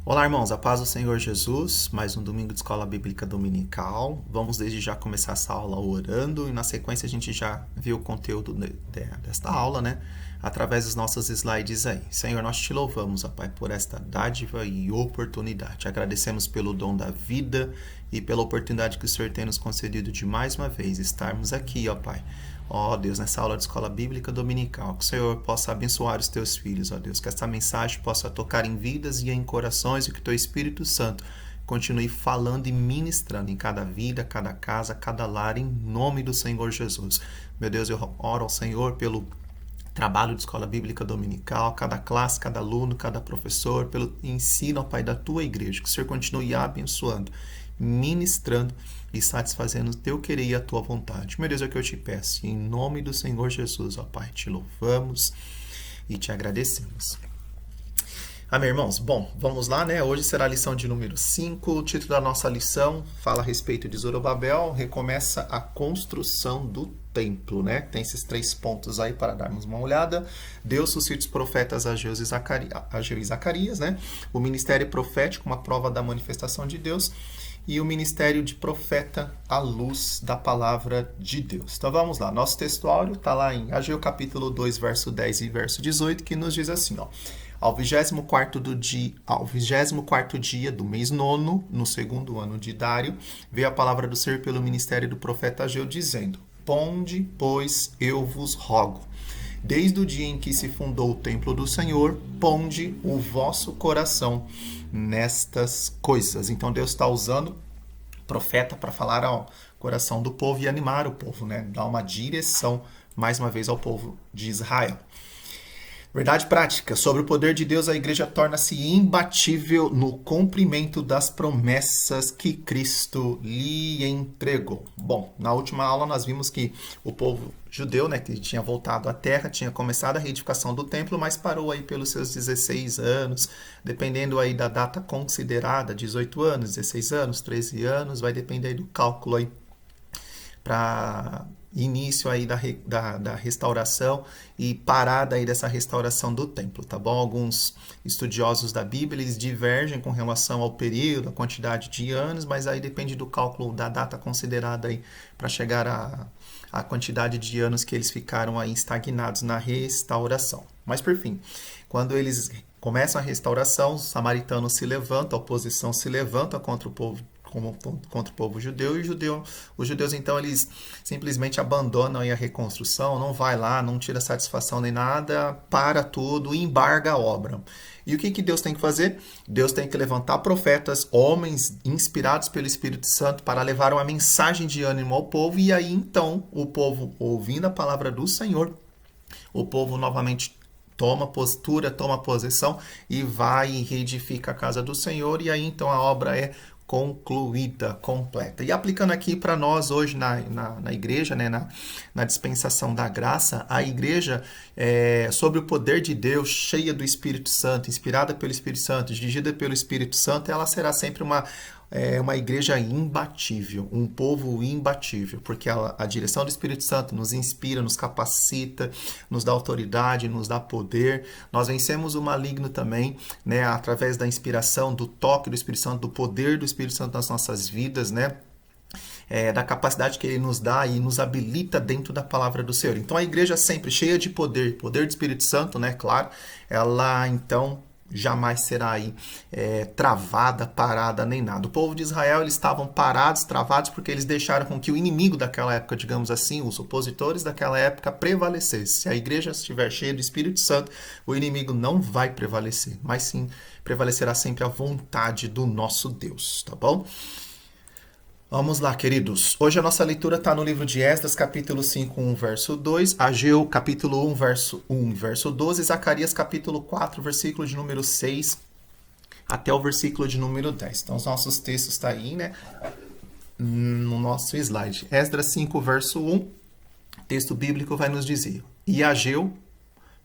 Olá, irmãos, a paz do Senhor Jesus, mais um domingo de Escola Bíblica Dominical. Vamos desde já começar essa aula orando e na sequência a gente já viu o conteúdo desta aula, né? Através dos nossos slides aí. Senhor, nós te louvamos, ó Pai, por esta dádiva e oportunidade. Agradecemos pelo dom da vida e pela oportunidade que o Senhor tem nos concedido de mais uma vez estarmos aqui, ó Pai. Ó Deus, nessa aula de Escola Bíblica Dominical, que o Senhor possa abençoar os teus filhos, ó Deus, que esta mensagem possa tocar em vidas e em corações e que o teu Espírito Santo continue falando e ministrando em cada vida, cada casa, cada lar, em nome do Senhor Jesus. Meu Deus, eu oro ao Senhor pelo trabalho de Escola Bíblica Dominical, cada classe, cada aluno, cada professor, pelo ensino, ó Pai, da tua igreja, que o Senhor continue abençoando, ministrando e satisfazendo o teu querer e a tua vontade. Meu Deus, é o que eu te peço. Em nome do Senhor Jesus, ó Pai, te louvamos e te agradecemos. Amém, irmãos? Bom, vamos lá, né? Hoje será a lição de número 5. O título da nossa lição fala a respeito de Zorobabel, recomeça a construção do templo, né? Tem esses 3 pontos aí para darmos uma olhada. Deus suscita os profetas Ageu e Zacarias, né? O ministério profético, uma prova da manifestação de Deus, e o ministério de profeta à luz da palavra de Deus. Então vamos lá, nosso textuário está lá em Ageu capítulo 2, verso 10 e verso 18, que nos diz assim, ó: Ao 24º dia do mês nono, no segundo ano de Dário, veio a palavra do Senhor pelo ministério do profeta Ageu, dizendo: Ponde, pois, eu vos rogo, desde o dia em que se fundou o templo do Senhor, ponde o vosso coração nestas coisas. Então Deus está usando profeta para falar ao coração do povo e animar o povo, né? Dar uma direção, mais uma vez, ao povo de Israel. Verdade prática. Sobre o poder de Deus, a igreja torna-se imbatível no cumprimento das promessas que Cristo lhe entregou. Bom, na última aula nós vimos que o povo judeu, né, que tinha voltado à terra, tinha começado a reedificação do templo, mas parou aí pelos seus 16 anos, dependendo aí da data considerada, 18 anos, 16 anos, 13 anos, vai depender aí do cálculo aí para início aí da restauração e parada aí dessa restauração do templo, tá bom? Alguns estudiosos da Bíblia, eles divergem com relação ao período, a quantidade de anos, mas aí depende do cálculo da data considerada aí para chegar a quantidade de anos que eles ficaram aí estagnados na restauração. Mas por fim, quando eles começam a restauração, os samaritanos se levantam, a oposição se levanta contra o povo judeu, e os judeus então eles simplesmente abandonam aí a reconstrução, não vai lá, não tira satisfação nem nada, para tudo e embarga a obra. E o que Deus tem que fazer? Deus tem que levantar profetas, homens inspirados pelo Espírito Santo para levar uma mensagem de ânimo ao povo, e aí então o povo, ouvindo a palavra do Senhor, o povo novamente toma postura, toma posição e vai e reedifica a casa do Senhor, e aí então a obra é concluída, completa. E aplicando aqui para nós hoje na igreja, né, na dispensação da graça, a igreja, sobre o poder de Deus, cheia do Espírito Santo, inspirada pelo Espírito Santo, dirigida pelo Espírito Santo, ela será sempre uma igreja imbatível, um povo imbatível, porque a direção do Espírito Santo nos inspira, nos capacita, nos dá autoridade, nos dá poder. Nós vencemos o maligno também, né, através da inspiração, do toque do Espírito Santo, do poder do Espírito Santo nas nossas vidas, né? Da capacidade que ele nos dá e nos habilita dentro da palavra do Senhor. Então a igreja sempre cheia de poder do Espírito Santo, né? Claro, ela então jamais será aí travada, parada, nem nada. O povo de Israel, eles estavam parados, travados, porque eles deixaram com que o inimigo daquela época, digamos assim, os opositores daquela época, prevalecesse. Se a igreja estiver cheia do Espírito Santo, o inimigo não vai prevalecer, mas sim prevalecerá sempre a vontade do nosso Deus, tá bom? Vamos lá, queridos. Hoje a nossa leitura está no livro de Esdras, capítulo 5, 1, verso 2, Ageu, capítulo 1, verso 1, verso 12, Zacarias, capítulo 4, versículo de número 6, até o versículo de número 10. Então, os nossos textos estão aí, né, no nosso slide. Esdras 5, verso 1, texto bíblico vai nos dizer: E Ageu,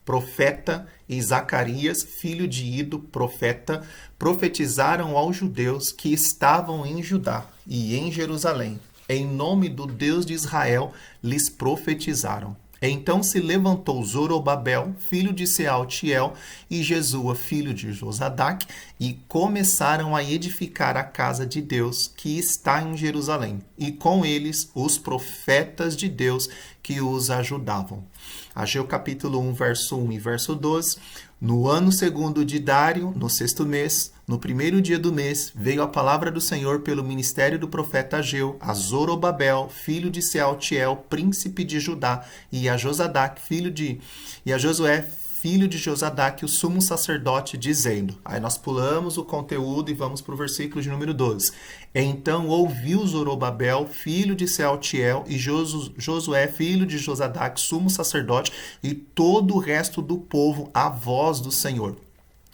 profeta, e Zacarias, filho de Ido, profeta, profetizaram aos judeus que estavam em Judá e em Jerusalém. Em nome do Deus de Israel, lhes profetizaram. Então se levantou Zorobabel, filho de Sealtiel, e Jesua, filho de Josadac, e começaram a edificar a casa de Deus que está em Jerusalém, e com eles os profetas de Deus que os ajudavam. Ageu capítulo 1, verso 1 e verso 12. No ano segundo de Dário, no sexto mês, no primeiro dia do mês, veio a palavra do Senhor pelo ministério do profeta Ageu, a Zorobabel, filho de Sealtiel, príncipe de Judá, e a Josadac, e a Josué, filho de Josadac, o sumo sacerdote, dizendo... Aí nós pulamos o conteúdo e vamos para o versículo de número 12. Então ouviu Zorobabel, filho de Sealtiel, e Josué, filho de Josadac, sumo sacerdote, e todo o resto do povo, a voz do Senhor,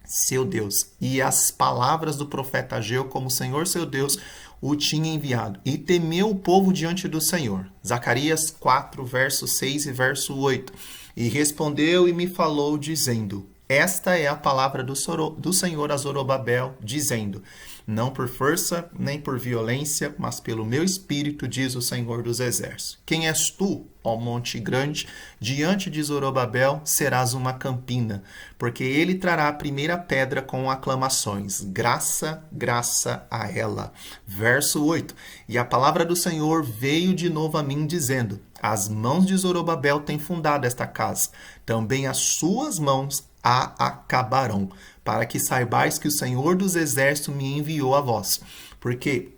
seu Deus, e as palavras do profeta Ageu, como o Senhor, seu Deus, o tinha enviado. E temeu o povo diante do Senhor. Zacarias 4, verso 6 e verso 8. E respondeu e me falou, dizendo... Esta é a palavra do Senhor a Zorobabel, dizendo... Não por força, nem por violência, mas pelo meu espírito, diz o Senhor dos Exércitos. Quem és tu, ó monte grande? Diante de Zorobabel serás uma campina, porque ele trará a primeira pedra com aclamações. Graça, graça a ela. Verso 8. E a palavra do Senhor veio de novo a mim, dizendo... As mãos de Zorobabel têm fundado esta casa. Também as suas mãos a acabarão, para que saibais que o Senhor dos Exércitos me enviou a vós. Porque,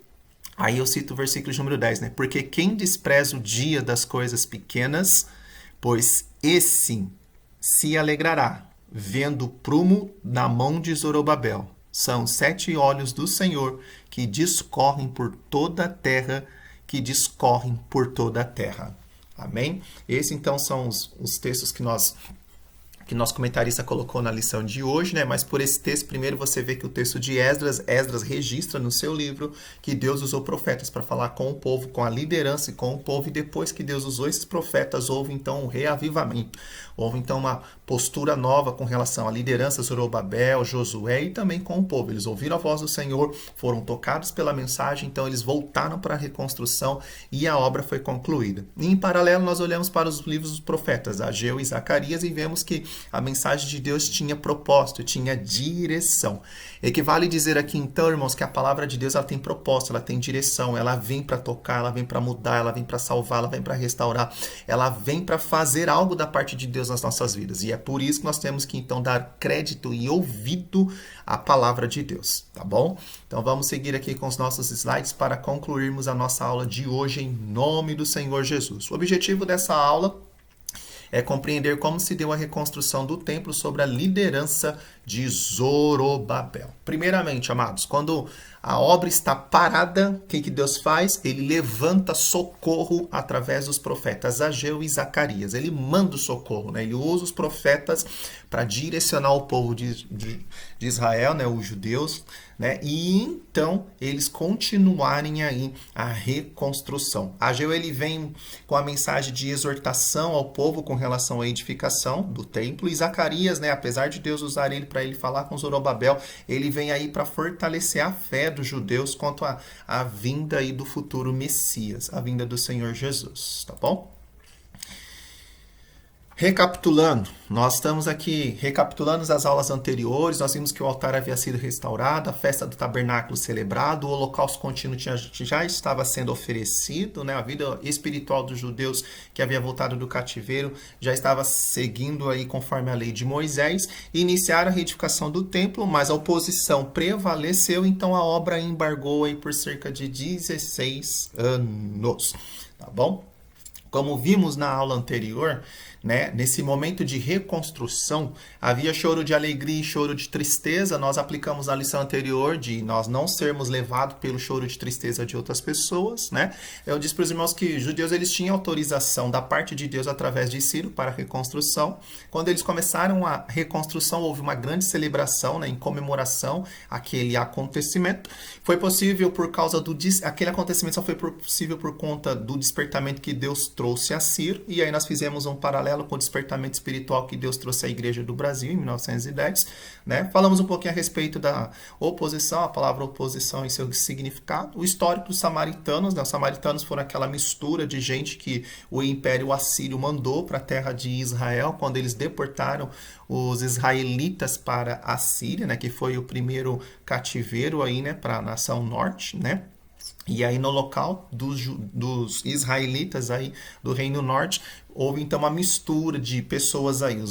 aí eu cito o versículo de número 10, né? Porque quem despreza o dia das coisas pequenas, pois esse se alegrará, vendo o prumo na mão de Zorobabel. São 7 olhos do Senhor que discorrem por toda a terra, Amém? Esses, então, são os textos que nosso comentarista colocou na lição de hoje, né? Mas por esse texto, primeiro você vê que o texto de Esdras registra no seu livro que Deus usou profetas para falar com o povo, com a liderança e com o povo, e depois que Deus usou esses profetas, houve então um reavivamento. Houve então uma postura nova com relação à liderança, Zorobabel, Josué e também com o povo. Eles ouviram a voz do Senhor, foram tocados pela mensagem, então eles voltaram para a reconstrução e a obra foi concluída. E, em paralelo, nós olhamos para os livros dos profetas, Ageu e Zacarias, e vemos que a mensagem de Deus tinha propósito, tinha direção. Equivale dizer aqui, então, irmãos, que a palavra de Deus ela tem propósito, ela tem direção, ela vem para tocar, ela vem para mudar, ela vem para salvar, ela vem para restaurar, ela vem para fazer algo da parte de Deus nas nossas vidas. E é por isso que nós temos que, então, dar crédito e ouvido à palavra de Deus, tá bom? Então, vamos seguir aqui com os nossos slides para concluirmos a nossa aula de hoje em nome do Senhor Jesus. O objetivo dessa aula é compreender como se deu a reconstrução do templo sob a liderança de Zorobabel. Primeiramente, amados, quando a obra está parada, o que Deus faz? Ele levanta socorro através dos profetas Ageu e Zacarias. Ele manda o socorro, né? Ele usa os profetas para direcionar o povo de Israel, né? Os judeus, né? E então eles continuarem aí a reconstrução. Ageu ele vem com a mensagem de exortação ao povo com relação à edificação do templo. E Zacarias, né? Apesar de Deus usar ele para ele falar com Zorobabel, ele vem aí para fortalecer a fé dos judeus quanto à vinda aí do futuro Messias, a vinda do Senhor Jesus, tá bom? Recapitulando, nós estamos aqui recapitulando as aulas anteriores, nós vimos que o altar havia sido restaurado, a festa do tabernáculo celebrado, o holocausto contínuo já estava sendo oferecido, né? A vida espiritual dos judeus que havia voltado do cativeiro já estava seguindo aí conforme a lei de Moisés, e iniciaram a reedificação do templo, mas a oposição prevaleceu, então a obra embargou aí por cerca de 16 anos, tá bom? Como vimos na aula anterior, né, nesse momento de reconstrução, havia choro de alegria e choro de tristeza. Nós aplicamos na lição anterior de nós não sermos levados pelo choro de tristeza de outras pessoas, né? Eu disse para os irmãos que os judeus eles tinham autorização da parte de Deus através de Ciro para a reconstrução. Quando eles começaram a reconstrução, houve uma grande celebração, né, em comemoração àquele acontecimento. Foi possível por causa aquele acontecimento só foi possível por conta do despertamento que Deus trouxe a Ciro, e aí nós fizemos um paralelo paralelo com o despertamento espiritual que Deus trouxe à Igreja do Brasil em 1910, né? Falamos um pouquinho a respeito da oposição, a palavra oposição e seu significado, o histórico dos samaritanos, né? Os samaritanos foram aquela mistura de gente que o Império Assírio mandou para a terra de Israel, quando eles deportaram os israelitas para a Síria, né? Que foi o primeiro cativeiro aí, né? Para a nação norte, né? E aí no local dos israelitas aí do Reino Norte, houve então uma mistura de pessoas aí.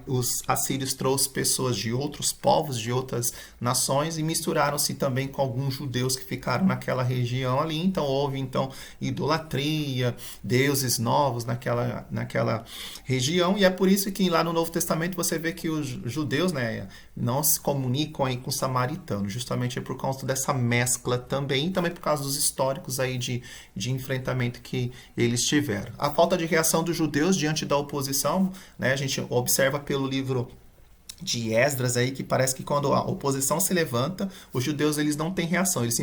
Os assírios trouxeram pessoas de outros povos, de outras nações, e misturaram-se também com alguns judeus que ficaram naquela região ali. Então houve então idolatria, deuses novos naquela região. E é por isso que lá no Novo Testamento você vê que os judeus, né, não se comunicam aí com os samaritanos, justamente por causa dessa mescla também, e também por causa dos históricos aí de enfrentamento que eles tiveram. A falta de reação dos judeus diante da oposição, né, a gente observa pelo livro de Esdras aí, que parece que quando a oposição se levanta, os judeus eles não têm reação, eles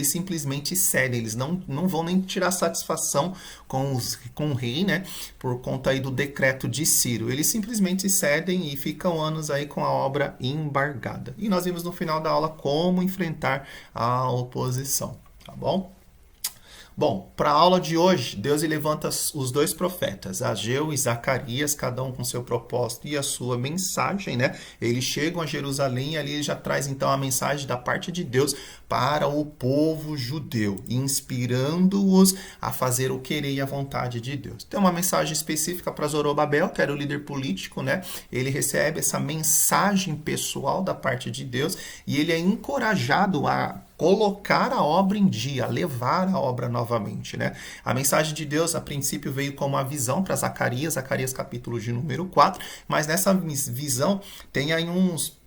simplesmente cedem, eles não vão nem tirar satisfação com o rei, né, por conta aí do decreto de Ciro. Eles simplesmente cedem e ficam anos aí com a obra embargada. E nós vimos no final da aula como enfrentar a oposição, tá bom? Bom, para a aula de hoje, Deus levanta os dois profetas, Ageu e Zacarias, cada um com seu propósito e a sua mensagem, né? Eles chegam a Jerusalém e ali ele já traz então a mensagem da parte de Deus para o povo judeu, inspirando-os a fazer o querer e a vontade de Deus. Tem uma mensagem específica para Zorobabel, que era o líder político, né? Ele recebe essa mensagem pessoal da parte de Deus e ele é encorajado a colocar a obra em dia, levar a obra novamente, né? A mensagem de Deus, a princípio, veio como uma visão para Zacarias capítulo de número 4, mas nessa visão tem aí uns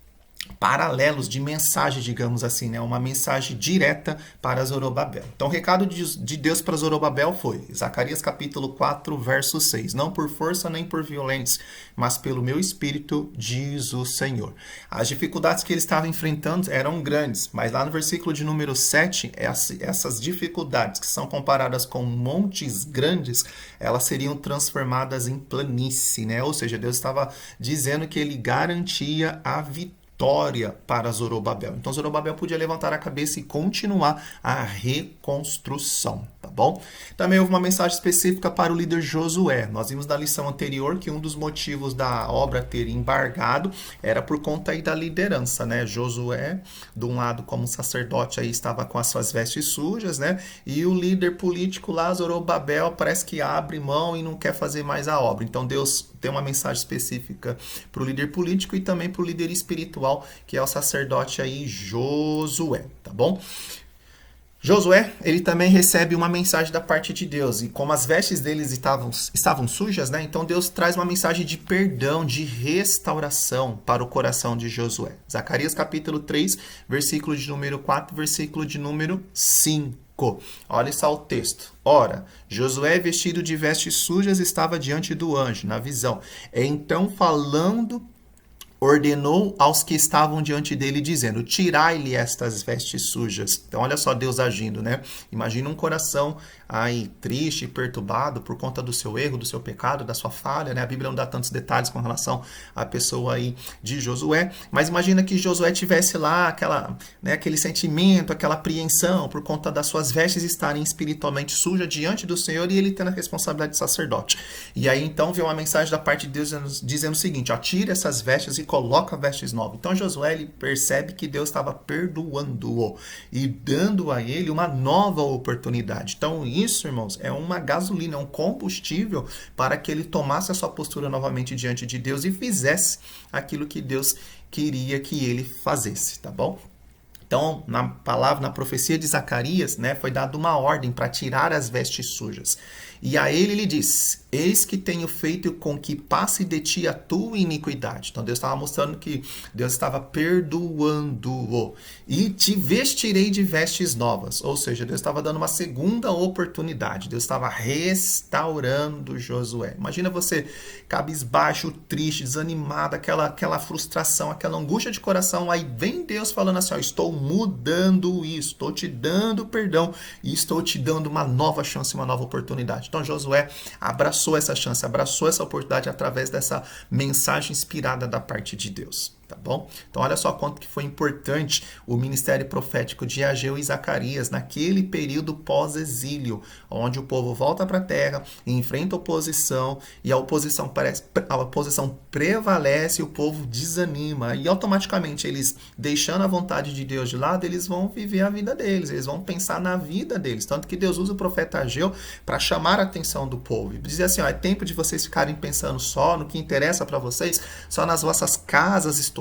paralelos de mensagem, digamos assim, né? Uma mensagem direta para Zorobabel. Então, o recado de Deus para Zorobabel foi, Zacarias capítulo 4, verso 6, não por força nem por violência, mas pelo meu espírito, diz o Senhor. As dificuldades que ele estava enfrentando eram grandes, mas lá no versículo de número 7, essas dificuldades que são comparadas com montes grandes, elas seriam transformadas em planície, né? Ou seja, Deus estava dizendo que ele garantia a vitória para Zorobabel. Então Zorobabel podia levantar a cabeça e continuar a reconstrução, tá bom? Também houve uma mensagem específica para o líder Josué. Nós vimos na lição anterior que um dos motivos da obra ter embargado era por conta aí da liderança, né? Josué, de um lado como sacerdote aí estava com as suas vestes sujas, né? E o líder político lá, Zorobabel, parece que abre mão e não quer fazer mais a obra. Então Deus tem uma mensagem específica para o líder político e também para o líder espiritual, que é o sacerdote aí Josué, tá bom? Josué, ele também recebe uma mensagem da parte de Deus, e como as vestes deles estavam sujas, né? Então Deus traz uma mensagem de perdão, de restauração para o coração de Josué. Zacarias capítulo 3, versículo de número 4, versículo de número 5. Olha só o texto. Ora, Josué, vestido de vestes sujas, estava diante do anjo, na visão. Então, falando, ordenou aos que estavam diante dele, dizendo, tirai-lhe estas vestes sujas. Então, olha só Deus agindo, né? Imagina um coração aí triste, perturbado por conta do seu erro, do seu pecado, da sua falha, né? A Bíblia não dá tantos detalhes com relação à pessoa aí de Josué, mas imagina que Josué tivesse lá aquele sentimento, aquela apreensão por conta das suas vestes estarem espiritualmente sujas diante do Senhor e ele tendo a responsabilidade de sacerdote. E aí então veio uma mensagem da parte de Deus dizendo o seguinte, ó, tira essas vestes e coloca vestes novas. Então Josué ele percebe que Deus estava perdoando-o e dando a ele uma nova oportunidade. Então isso, irmãos, é uma gasolina, é um combustível para que ele tomasse a sua postura novamente diante de Deus e fizesse aquilo que Deus queria que ele fizesse, tá bom? Então, na palavra, na profecia de Zacarias, né, foi dada uma ordem para tirar as vestes sujas. E a ele diz, eis que tenho feito com que passe de ti a tua iniquidade. Então, Deus estava mostrando que Deus estava perdoando-o. E te vestirei de vestes novas. Ou seja, Deus estava dando uma segunda oportunidade. Deus estava restaurando Josué. Imagina você cabisbaixo, triste, desanimado, aquela frustração, aquela angústia de coração. Aí vem Deus falando assim, ó, estou mudando isso, estou te dando perdão e estou te dando uma nova chance, uma nova oportunidade. Então Josué abraçou essa chance, abraçou essa oportunidade através dessa mensagem inspirada da parte de Deus. Tá bom? Então olha só quanto que foi importante o ministério profético de Ageu e Zacarias naquele período pós-exílio, onde o povo volta para a terra, enfrenta oposição e a oposição prevalece e o povo desanima e automaticamente eles, deixando a vontade de Deus de lado, eles vão viver a vida deles, eles vão pensar na vida deles, tanto que Deus usa o profeta Ageu para chamar a atenção do povo e dizer assim, ó, é tempo de vocês ficarem pensando só no que interessa para vocês, só nas vossas casas estucadas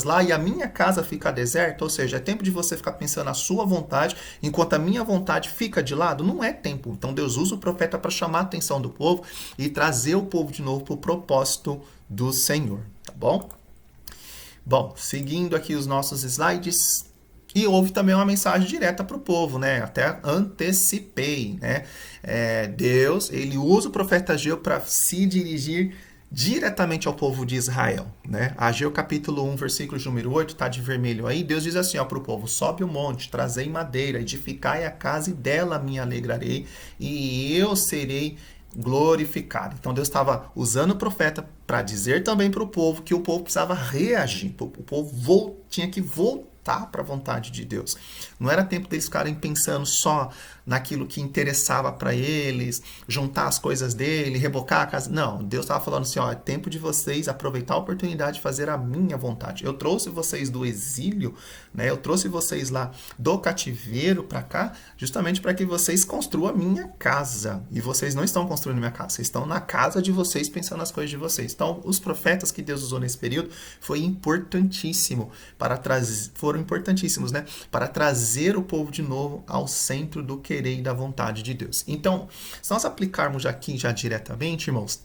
lá e a minha casa fica deserta, ou seja, é tempo de você ficar pensando na sua vontade, enquanto a minha vontade fica de lado, não é tempo. Então Deus usa o profeta para chamar a atenção do povo e trazer o povo de novo para o propósito do Senhor, tá bom? Bom, seguindo aqui os nossos slides, e houve também uma mensagem direta para o povo, né? Até antecipei, né? Deus, ele usa o profeta Ageu para se dirigir diretamente ao povo de Israel, né? Ageu capítulo 1, versículo de número 8, tá de vermelho aí. Deus diz assim, ó, para o povo, sobe o monte, trazei madeira, edificai a casa e dela me alegrarei e eu serei glorificado. Então Deus estava usando o profeta para dizer também para o povo que o povo precisava reagir, o povo tinha que voltar para a vontade de Deus. Não era tempo deles ficarem pensando só naquilo que interessava para eles, juntar as coisas dele, rebocar a casa. Não, Deus estava falando assim, ó, é tempo de vocês aproveitar a oportunidade de fazer a minha vontade. Eu trouxe vocês do exílio, né? Eu trouxe vocês lá do cativeiro para cá, justamente para que vocês construam a minha casa. E vocês não estão construindo a minha casa, vocês estão na casa de vocês pensando nas coisas de vocês. Então, os profetas que Deus usou nesse período foi importantíssimo foram importantíssimos, né? Para trazer o povo de novo ao centro do querer e da vontade de Deus. Então, se nós aplicarmos aqui já diretamente, irmãos,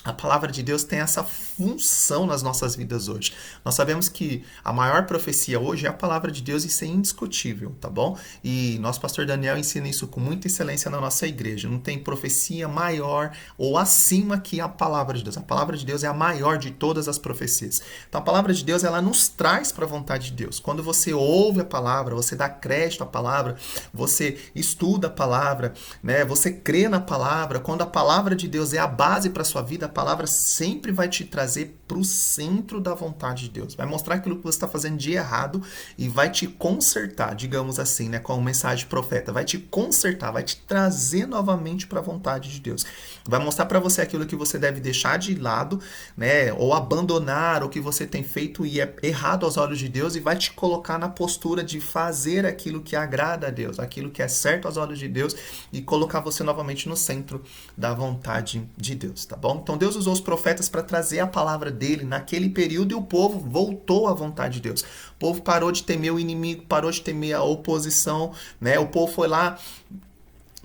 a palavra de Deus tem essa função nas nossas vidas hoje. Nós sabemos que a maior profecia hoje é a palavra de Deus e isso é indiscutível, tá bom? E nosso pastor Daniel ensina isso com muita excelência na nossa igreja. Não tem profecia maior ou acima que a palavra de Deus. A palavra de Deus é a maior de todas as profecias. Então a palavra de Deus, ela nos traz para a vontade de Deus. Quando você ouve a palavra, você dá crédito à palavra, você estuda a palavra, né? Você crê na palavra. Quando a palavra de Deus é a base para a sua vida, a palavra sempre vai te trazer para o centro da vontade de Deus. Vai mostrar aquilo que você está fazendo de errado e vai te consertar, digamos assim, né, com a mensagem profeta. Vai te consertar, vai te trazer novamente para a vontade de Deus. Vai mostrar para você aquilo que você deve deixar de lado, né, ou abandonar o que você tem feito e é errado aos olhos de Deus e vai te colocar na postura de fazer aquilo que agrada a Deus, aquilo que é certo aos olhos de Deus e colocar você novamente no centro da vontade de Deus, tá bom? Então Deus usou os profetas para trazer a palavra dele naquele período e o povo voltou à vontade de Deus. O povo parou de temer o inimigo, parou de temer a oposição, né? O povo foi lá.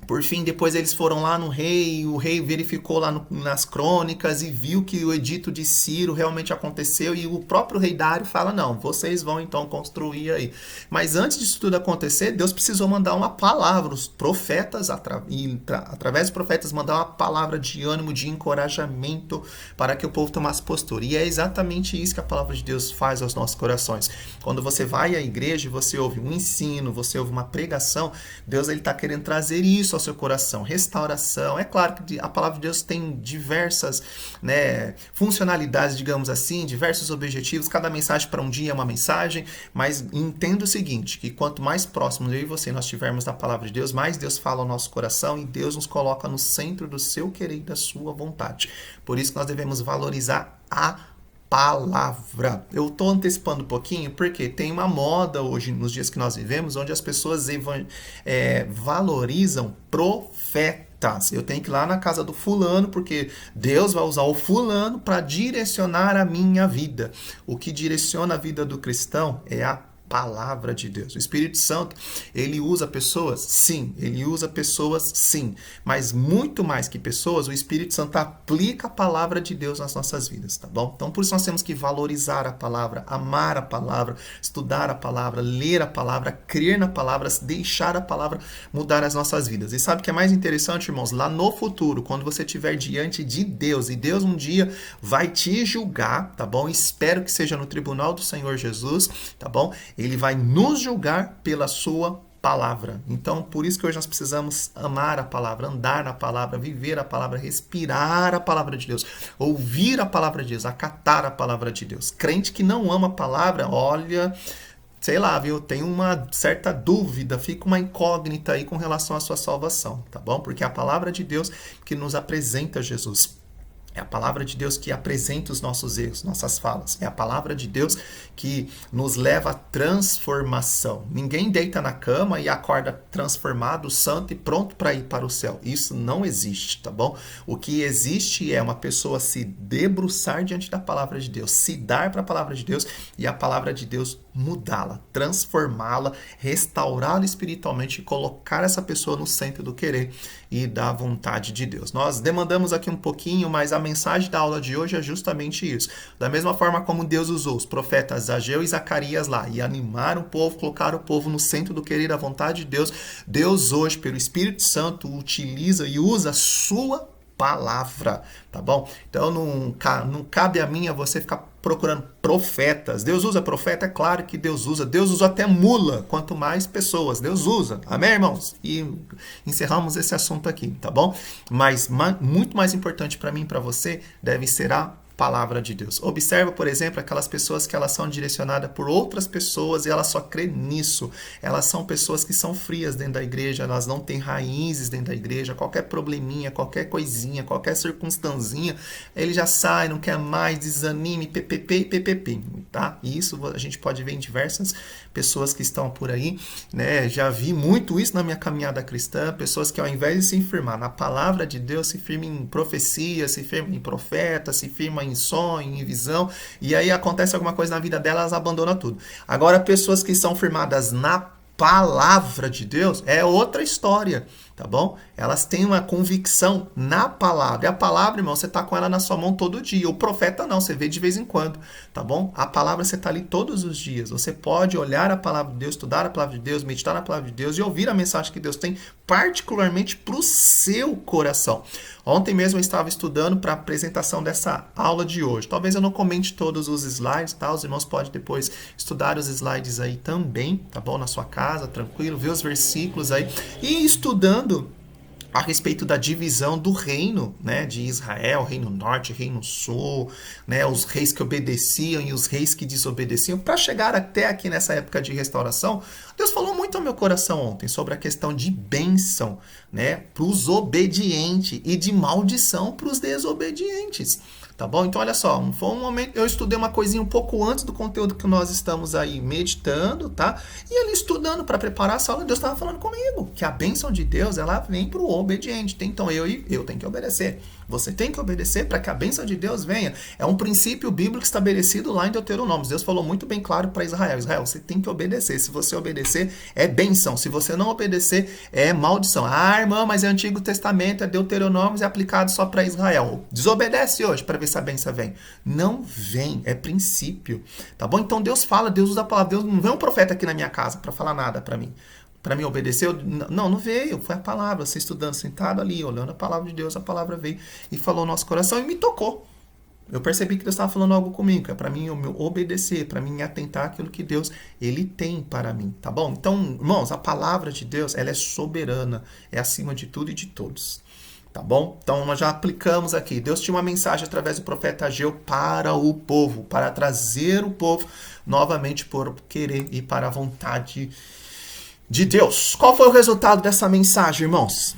Por fim, depois eles foram lá no rei, e o rei verificou lá nas crônicas e viu que o edito de Ciro realmente aconteceu e o próprio rei Dário fala, não, vocês vão então construir aí. Mas antes disso tudo acontecer, Deus precisou mandar uma palavra, os profetas, através dos profetas, mandar uma palavra de ânimo, de encorajamento para que o povo tomasse postura. E é exatamente isso que a palavra de Deus faz aos nossos corações. Quando você vai à igreja e você ouve um ensino, você ouve uma pregação, Deus está querendo trazer isso ao seu coração, restauração. É claro que a palavra de Deus tem diversas, né, funcionalidades, digamos assim, diversos objetivos, cada mensagem para um dia é uma mensagem, mas entenda o seguinte, que quanto mais próximos eu e você nós estivermos da palavra de Deus, mais Deus fala ao nosso coração e Deus nos coloca no centro do seu querer e da sua vontade. Por isso que nós devemos valorizar a palavra. Eu estou antecipando um pouquinho porque tem uma moda hoje, nos dias que nós vivemos, onde as pessoas valorizam profetas. Eu tenho que ir lá na casa do fulano porque Deus vai usar o fulano para direcionar a minha vida. O que direciona a vida do cristão é a palavra de Deus. O Espírito Santo, ele usa pessoas? Sim. Ele usa pessoas? Sim. Mas muito mais que pessoas, o Espírito Santo aplica a palavra de Deus nas nossas vidas, tá bom? Então, por isso nós temos que valorizar a palavra, amar a palavra, estudar a palavra, ler a palavra, crer na palavra, deixar a palavra mudar as nossas vidas. E sabe o que é mais interessante, irmãos? Lá no futuro, quando você estiver diante de Deus, e Deus um dia vai te julgar, tá bom? Espero que seja no tribunal do Senhor Jesus, tá bom? Ele vai nos julgar pela sua palavra. Então, por isso que hoje nós precisamos amar a palavra, andar na palavra, viver a palavra, respirar a palavra de Deus, ouvir a palavra de Deus, acatar a palavra de Deus. Crente que não ama a palavra, olha, sei lá, viu? Tem uma certa dúvida, fica uma incógnita aí com relação à sua salvação, tá bom? Porque é a palavra de Deus que nos apresenta Jesus. É a palavra de Deus que apresenta os nossos erros, nossas falas. É a palavra de Deus que nos leva à transformação. Ninguém deita na cama e acorda transformado, santo e pronto para ir para o céu. Isso não existe, tá bom? O que existe é uma pessoa se debruçar diante da palavra de Deus, se dar para a palavra de Deus e a palavra de Deus mudá-la, transformá-la, restaurá-la espiritualmente e colocar essa pessoa no centro do querer e da vontade de Deus. Nós demandamos aqui um pouquinho, mas a mensagem da aula de hoje é justamente isso. Da mesma forma como Deus usou os profetas Ageu e Zacarias lá e animaram o povo, colocaram o povo no centro do querer e da vontade de Deus, Deus hoje, pelo Espírito Santo, utiliza e usa a sua palavra, tá bom? Então não cabe a mim a você ficar procurando profetas. Deus usa profeta? É claro que Deus usa. Deus usou até mula, quanto mais pessoas. Deus usa. Amém, irmãos? E encerramos esse assunto aqui, tá bom? Mas muito mais importante para mim e para você deve ser a palavra de Deus. Observa, por exemplo, aquelas pessoas que elas são direcionadas por outras pessoas e elas só crê nisso. Elas são pessoas que são frias dentro da igreja, elas não têm raízes dentro da igreja. Qualquer probleminha, qualquer coisinha, qualquer circunstância, ele já sai, não quer mais, desanime, ppp e ppp, tá? E isso a gente pode ver em diversas pessoas que estão por aí, né? Já vi muito isso na minha caminhada cristã, pessoas que ao invés de se firmar na palavra de Deus, se firmam em profecia, se firmam em profeta, se firmam em sonho, em visão, e aí acontece alguma coisa na vida delas, elas abandonam tudo. Agora, pessoas que são firmadas na palavra de Deus é outra história, tá bom? Elas têm uma convicção na palavra. E a palavra, irmão, você tá com ela na sua mão todo dia. O profeta não, você vê de vez em quando, tá bom? A palavra você tá ali todos os dias. Você pode olhar a palavra de Deus, estudar a palavra de Deus, meditar na palavra de Deus e ouvir a mensagem que Deus tem particularmente para o seu coração. Ontem mesmo eu estava estudando para a apresentação dessa aula de hoje. Talvez eu não comente todos os slides, tá? Os irmãos podem depois estudar os slides aí também, tá bom? Na sua casa, tranquilo, ver os versículos aí. E estudando a respeito da divisão do reino, né, de Israel, reino norte, reino sul, né, os reis que obedeciam e os reis que desobedeciam, para chegar até aqui nessa época de restauração. Deus falou muito ao meu coração ontem sobre a questão de bênção, né, para os obedientes e de maldição para os desobedientes. Tá bom? Então, olha só, foi um momento, eu estudei uma coisinha um pouco antes do conteúdo que nós estamos aí meditando, tá? E ali estudando para preparar essa aula, Deus estava falando comigo, que a bênção de Deus, ela vem para o obediente. Então, eu tenho que obedecer. Você tem que obedecer para que a bênção de Deus venha. É um princípio bíblico estabelecido lá em Deuteronômio. Deus falou muito bem claro para Israel. Israel, você tem que obedecer. Se você obedecer, é bênção. Se você não obedecer, é maldição. Ah, irmã, mas é Antigo Testamento, é Deuteronômio, é aplicado só para Israel. Desobedece hoje para ver se a bênção vem. Não vem, é princípio. Tá bom? Então Deus fala, Deus usa a palavra. Deus não vem um profeta aqui na minha casa para falar nada para mim. Para mim obedecer? Não veio. Foi a palavra. Você estudando, sentado ali, olhando a palavra de Deus, a palavra veio e falou no nosso coração e me tocou. Eu percebi que Deus estava falando algo comigo. É para mim eu obedecer, para mim atentar aquilo que Deus ele tem para mim. Tá bom? Então, irmãos, a palavra de Deus, ela é soberana. É acima de tudo e de todos. Tá bom? Então, nós já aplicamos aqui. Deus tinha uma mensagem através do profeta Ageu para o povo, para trazer o povo novamente por querer e para a vontade de Deus. Qual foi o resultado dessa mensagem, irmãos?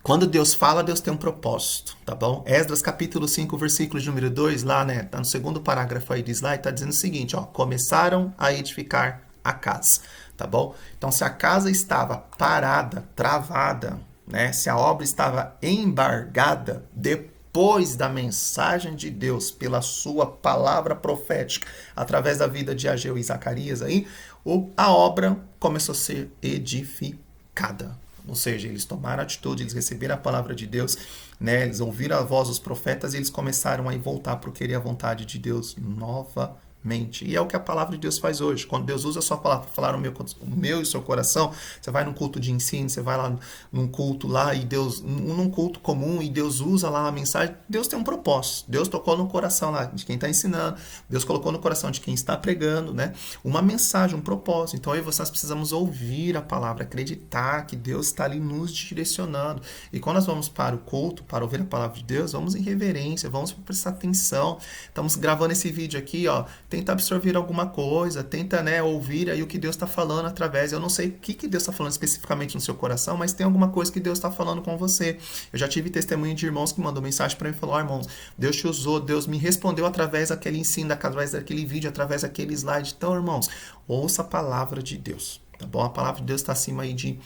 Quando Deus fala, Deus tem um propósito, tá bom? Esdras capítulo 5, versículo de número 2, lá, né? Tá no segundo parágrafo aí de slide, tá dizendo o seguinte, ó. Começaram a edificar a casa, tá bom? Então, se a casa estava parada, travada, né? Se a obra estava embargada, depois da mensagem de Deus, pela sua palavra profética, através da vida de Ageu e Zacarias aí, a obra começou a ser edificada. Ou seja, eles tomaram atitude, eles receberam a palavra de Deus, né? Eles ouviram a voz dos profetas e eles começaram a voltar para o querer a vontade de Deus novamente. mente. E é o que a palavra de Deus faz hoje. Quando Deus usa a sua palavra para falar o meu e o seu coração, você vai num culto de ensino, você vai lá num culto lá e Deus, num culto comum, e Deus usa lá a mensagem, Deus tem um propósito. Deus tocou no coração lá de quem está ensinando, Deus colocou no coração de quem está pregando, né? Uma mensagem, um propósito. Então eu e vocês precisamos ouvir a palavra, acreditar que Deus está ali nos direcionando. E quando nós vamos para o culto, para ouvir a palavra de Deus, vamos em reverência, vamos prestar atenção. Estamos gravando esse vídeo aqui, ó, tenta absorver alguma coisa, tenta, né, ouvir aí o que Deus está falando através. Eu não sei o que Deus está falando especificamente no seu coração, mas tem alguma coisa que Deus está falando com você. Eu já tive testemunho de irmãos que mandou mensagem para mim e falou: ó, irmãos, Deus te usou, Deus me respondeu através daquele ensino, através daquele vídeo, através daquele slide. Então, irmãos, ouça a palavra de Deus, tá bom? A palavra de Deus está acima aí de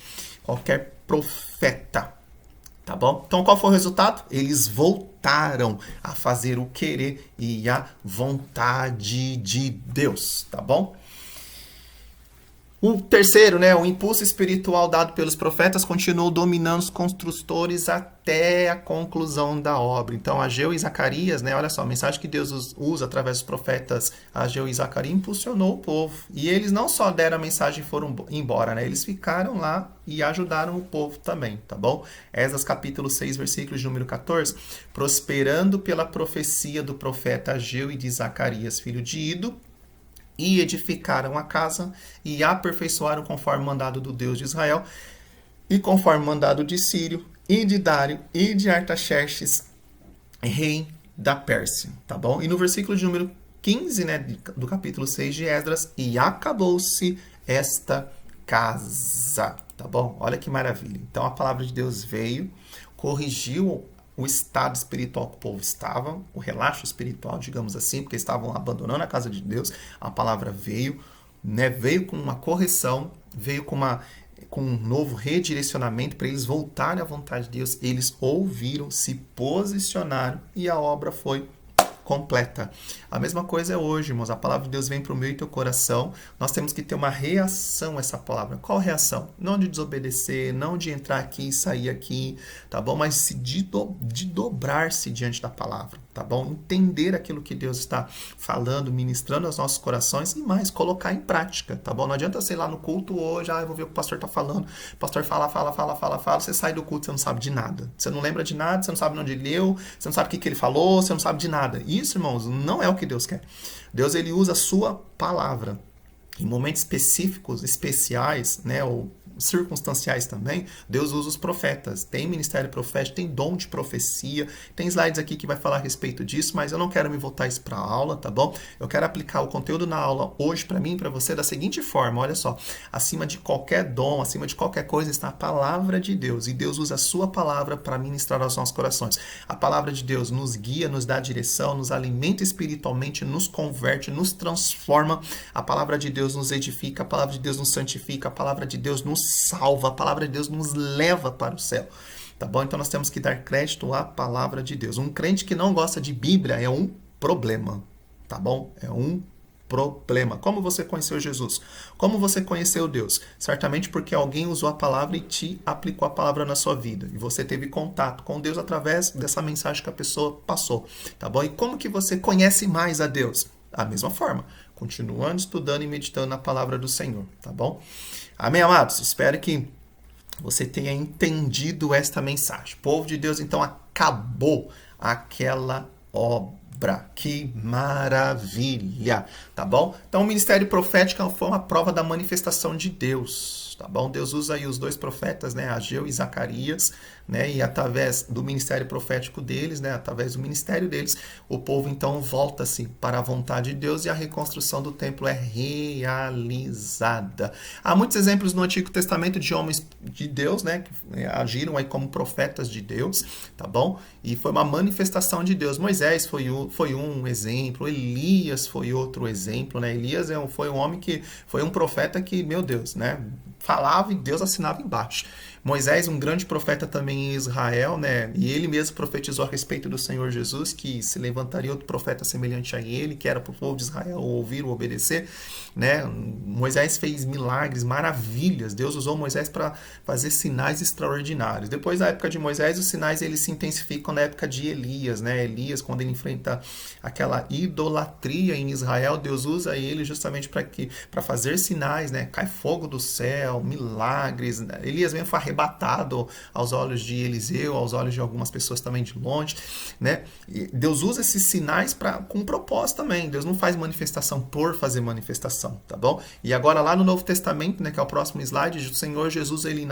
qualquer profeta. Tá bom? Então, qual foi o resultado? Eles voltaram a fazer o querer e a vontade de Deus, tá bom? O terceiro, né, o impulso espiritual dado pelos profetas continuou dominando os construtores até a conclusão da obra. Então, Ageu e Zacarias, né, olha só, a mensagem que Deus usa através dos profetas Ageu e Zacarias impulsionou o povo. E eles não só deram a mensagem e foram embora, né, eles ficaram lá e ajudaram o povo também, tá bom? Esdras capítulo 6, versículos de número 14. Prosperando pela profecia do profeta Ageu e de Zacarias, filho de Ido, e edificaram a casa e aperfeiçoaram conforme o mandado do Deus de Israel e conforme o mandado de Sírio e de Dário e de Artaxerxes, rei da Pérsia, tá bom? E no versículo de número 15, né, do capítulo 6 de Esdras, e acabou-se esta casa, tá bom? Olha que maravilha. Então a palavra de Deus veio, corrigiu o estado espiritual que o povo estava, o relaxo espiritual, digamos assim, porque estavam abandonando a casa de Deus. A palavra veio, né, veio com uma correção, veio com um novo redirecionamento para eles voltarem à vontade de Deus. Eles ouviram, se posicionaram e a obra foi completa. A mesma coisa é hoje, irmãos. A palavra de Deus vem para o meu e teu coração. Nós temos que ter uma reação a essa palavra. Qual reação? Não de desobedecer, não de entrar aqui e sair aqui, tá bom? Mas de dobrar-se diante da palavra, tá bom? Entender aquilo que Deus está falando, ministrando aos nossos corações e mais, colocar em prática, tá bom? Não adianta você ir lá no culto hoje, eu vou ver o que o pastor está falando. O pastor fala, você sai do culto, você não sabe de nada. Você não lembra de nada, você não sabe onde ele leu, você não sabe o que ele falou, você não sabe de nada. Isso, irmãos, não é o que Deus quer. Deus, ele usa a sua palavra em momentos específicos, especiais, né, ou circunstanciais também. Deus usa os profetas. Tem ministério profético, tem dom de profecia, tem slides aqui que vai falar a respeito disso, mas eu não quero me voltar isso para a aula, tá bom? Eu quero aplicar o conteúdo na aula hoje para mim e para você da seguinte forma, olha só, acima de qualquer dom, acima de qualquer coisa está a palavra de Deus, e Deus usa a sua palavra para ministrar aos nossos corações. A palavra de Deus nos guia, nos dá direção, nos alimenta espiritualmente, nos converte, nos transforma. A palavra de Deus nos edifica, a palavra de Deus nos santifica, a palavra de Deus nos salva, a palavra de Deus nos leva para o céu, tá bom? Então nós temos que dar crédito à palavra de Deus. Um crente que não gosta de Bíblia é um problema, tá bom? É um problema. Como você conheceu Jesus? Como você conheceu Deus? Certamente porque alguém usou a palavra e te aplicou a palavra na sua vida. E você teve contato com Deus através dessa mensagem que a pessoa passou, tá bom? E como que você conhece mais a Deus? Da mesma forma, continuando estudando e meditando na palavra do Senhor, tá bom? Amém, amados? Espero que você tenha entendido esta mensagem. O povo de Deus, então, acabou aquela obra. Que maravilha, tá bom? Então, o ministério profético foi uma prova da manifestação de Deus, tá bom? Deus usa aí os dois profetas, né, Ageu e Zacarias, né, e através do ministério profético deles, né, através do ministério deles, o povo então volta-se para a vontade de Deus e a reconstrução do templo é realizada. Há muitos exemplos no Antigo Testamento de homens de Deus, né, que agiram aí como profetas de Deus, tá bom? E foi uma manifestação de Deus. Moisés foi um exemplo, Elias foi outro exemplo, né? Elias foi um homem que foi um profeta que, meu Deus, né, falava e Deus assinava embaixo. Moisés, um grande profeta também em Israel, né? E ele mesmo profetizou a respeito do Senhor Jesus, que se levantaria outro profeta semelhante a ele, que era para o povo de Israel ouvir ou obedecer, né? Moisés fez milagres, maravilhas. Deus usou Moisés para fazer sinais extraordinários. Depois da época de Moisés, os sinais eles se intensificam na época de Elias, né? Elias, quando ele enfrenta aquela idolatria em Israel, Deus usa ele justamente para fazer sinais, né? Cai fogo do céu, milagres. Né? Elias mesmo foi arrebatado aos olhos de Eliseu, aos olhos de algumas pessoas também de longe, né? E Deus usa esses sinais com um propósito também. Deus não faz manifestação por fazer manifestação, tá bom? E agora lá no Novo Testamento, né, que é o próximo slide, o Senhor Jesus, ele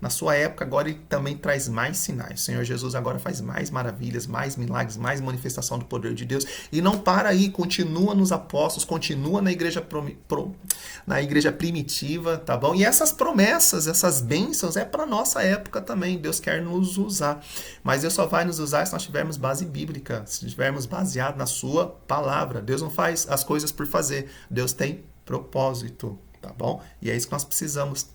na sua época, agora ele também traz mais sinais. O Senhor Jesus agora faz mais maravilhas, mais milagres, mais manifestação do poder de Deus. E não para aí, continua nos apóstolos, continua na igreja primitiva, tá bom? E essas promessas, essas bênçãos é para nossa época também. Deus quer nos usar. Mas Deus só vai nos usar se nós tivermos base bíblica, se tivermos baseado na sua palavra. Deus não faz as coisas por fazer. Deus tem propósito, tá bom? E é isso que nós precisamos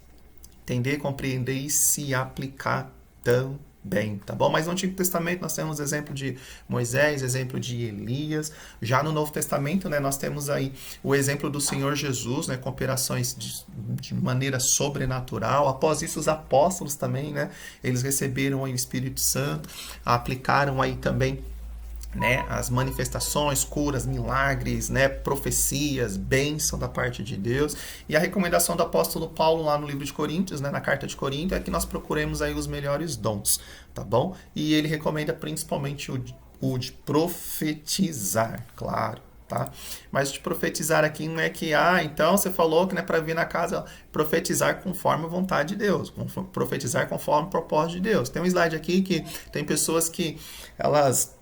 entender, compreender e se aplicar também, tá bom? Mas no Antigo Testamento nós temos exemplo de Moisés, exemplo de Elias. Já no Novo Testamento, né, nós temos aí o exemplo do Senhor Jesus, né, com operações de maneira sobrenatural. Após isso, os apóstolos também, né, eles receberam aí o Espírito Santo, aplicaram aí também, né, as manifestações, curas, milagres, né, profecias, bênção da parte de Deus. E a recomendação do apóstolo Paulo lá no livro de Coríntios, né, na carta de Corinto, é que nós procuremos aí os melhores dons, tá bom? E ele recomenda principalmente o de profetizar, claro. Tá? Mas de profetizar aqui não é que, então você falou que não é para vir na casa, profetizar conforme a vontade de Deus, profetizar conforme o propósito de Deus. Tem um slide aqui que tem pessoas que elas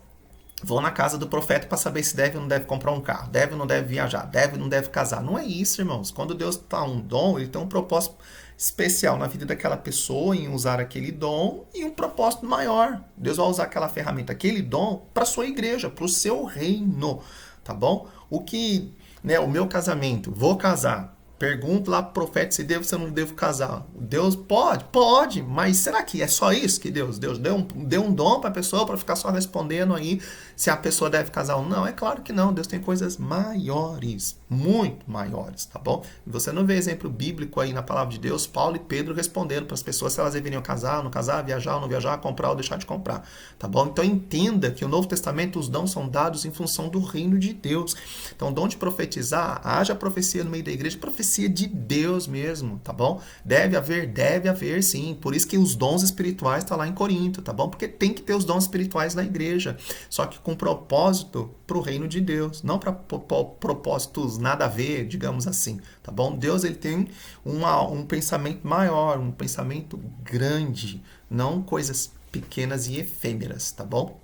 vão na casa do profeta para saber se deve ou não deve comprar um carro, deve ou não deve viajar, deve ou não deve casar. Não é isso, irmãos. Quando Deus dá um dom, ele tem um propósito especial na vida daquela pessoa em usar aquele dom e um propósito maior. Deus vai usar aquela ferramenta, aquele dom para a sua igreja, para o seu reino, tá bom? O que, né, o meu casamento, vou casar. Pergunto lá pro profeta se devo ou se eu não devo casar. Deus pode, mas será que é só isso que Deus deu um dom para a pessoa para ficar só respondendo aí se a pessoa deve casar ou não? É claro que não. Deus tem coisas maiores, muito maiores, tá bom? Você não vê exemplo bíblico aí na palavra de Deus, Paulo e Pedro respondendo para as pessoas se elas deveriam casar ou não casar, viajar ou não viajar, comprar ou deixar de comprar, tá bom? Então entenda que o Novo Testamento, os dons são dados em função do reino de Deus. Então, o dom de profetizar, haja profecia no meio da igreja, profecia de Deus mesmo, tá bom? Deve haver sim. Por isso que os dons espirituais estão lá em Corinto, tá bom? Porque tem que ter os dons espirituais na igreja. Só que com propósito para o reino de Deus, não para propósitos nada a ver, digamos assim, tá bom? Deus ele tem um pensamento maior, um pensamento grande, não coisas pequenas e efêmeras, tá bom?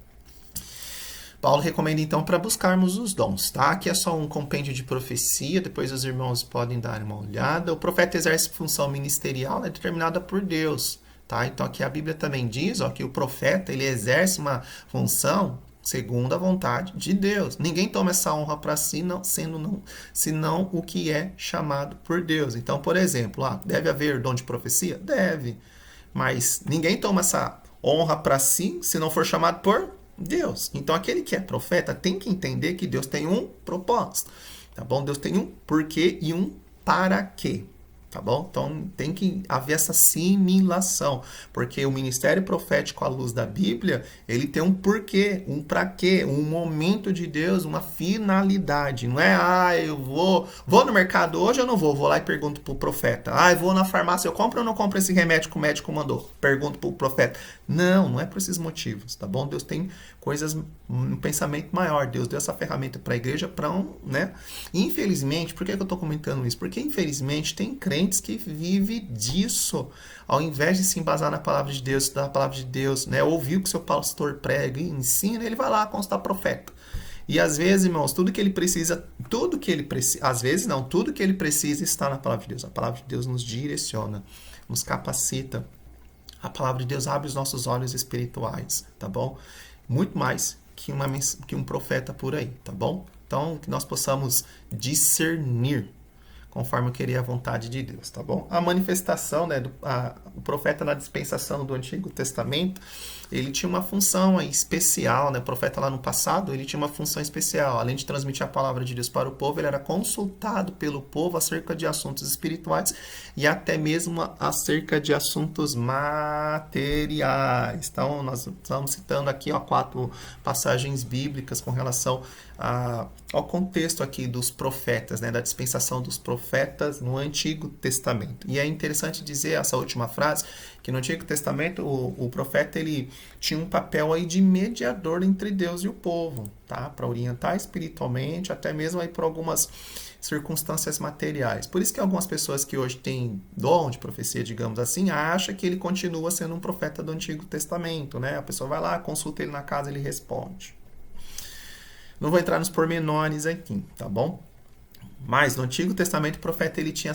Paulo recomenda então para buscarmos os dons, tá? Aqui é só um compêndio de profecia, depois os irmãos podem dar uma olhada. O profeta exerce função ministerial, né, determinada por Deus, tá? Então aqui a Bíblia também diz, ó, que o profeta ele exerce uma função segundo a vontade de Deus. Ninguém toma essa honra para si, senão o que é chamado por Deus. Então, por exemplo, deve haver dom de profecia? Deve. Mas ninguém toma essa honra para si se não for chamado por Deus. Então, aquele que é profeta tem que entender que Deus tem um propósito, tá bom? Deus tem um porquê e um para quê, tá bom? Então, tem que haver essa assimilação, porque o ministério profético à luz da Bíblia, ele tem um porquê, um para quê, um momento de Deus, uma finalidade. Não é, eu vou no mercado hoje ou não vou lá e pergunto pro profeta. Eu vou na farmácia, eu compro ou não compro esse remédio que o médico mandou? Pergunto pro profeta. Não é por esses motivos, tá bom? Deus tem coisas, um pensamento maior. Deus deu essa ferramenta para a igreja né? Infelizmente, por que eu estou comentando isso? Porque, infelizmente, tem crentes que vivem disso. Ao invés de se embasar na palavra de Deus, estudar a palavra de Deus, né? Ouvir o que o seu pastor prega e ensina, ele vai lá consultar profeta. E às vezes, irmãos, tudo que ele precisa está na palavra de Deus. A palavra de Deus nos direciona, nos capacita. A palavra de Deus abre os nossos olhos espirituais, tá bom? Muito mais que um profeta por aí, tá bom? Então, que nós possamos discernir conforme eu queria a vontade de Deus, tá bom? A manifestação, né, o profeta na dispensação do Antigo Testamento, ele tinha uma função aí especial, né? O profeta lá no passado, ele tinha uma função especial. Além de transmitir a palavra de Deus para o povo, ele era consultado pelo povo acerca de assuntos espirituais e até mesmo acerca de assuntos materiais. Então, nós estamos citando aqui 4 passagens bíblicas com relação ao contexto aqui dos profetas, né? Da dispensação dos profetas no Antigo Testamento. E é interessante dizer essa última frase, que no Antigo Testamento o profeta ele tinha um papel aí de mediador entre Deus e o povo, tá? Para orientar espiritualmente, até mesmo aí por algumas circunstâncias materiais. Por isso que algumas pessoas que hoje têm dom de profecia, digamos assim, acham que ele continua sendo um profeta do Antigo Testamento, né? A pessoa vai lá, consulta ele na casa, ele responde. Não vou entrar nos pormenores aqui, tá bom? Mas no Antigo Testamento o profeta ele tinha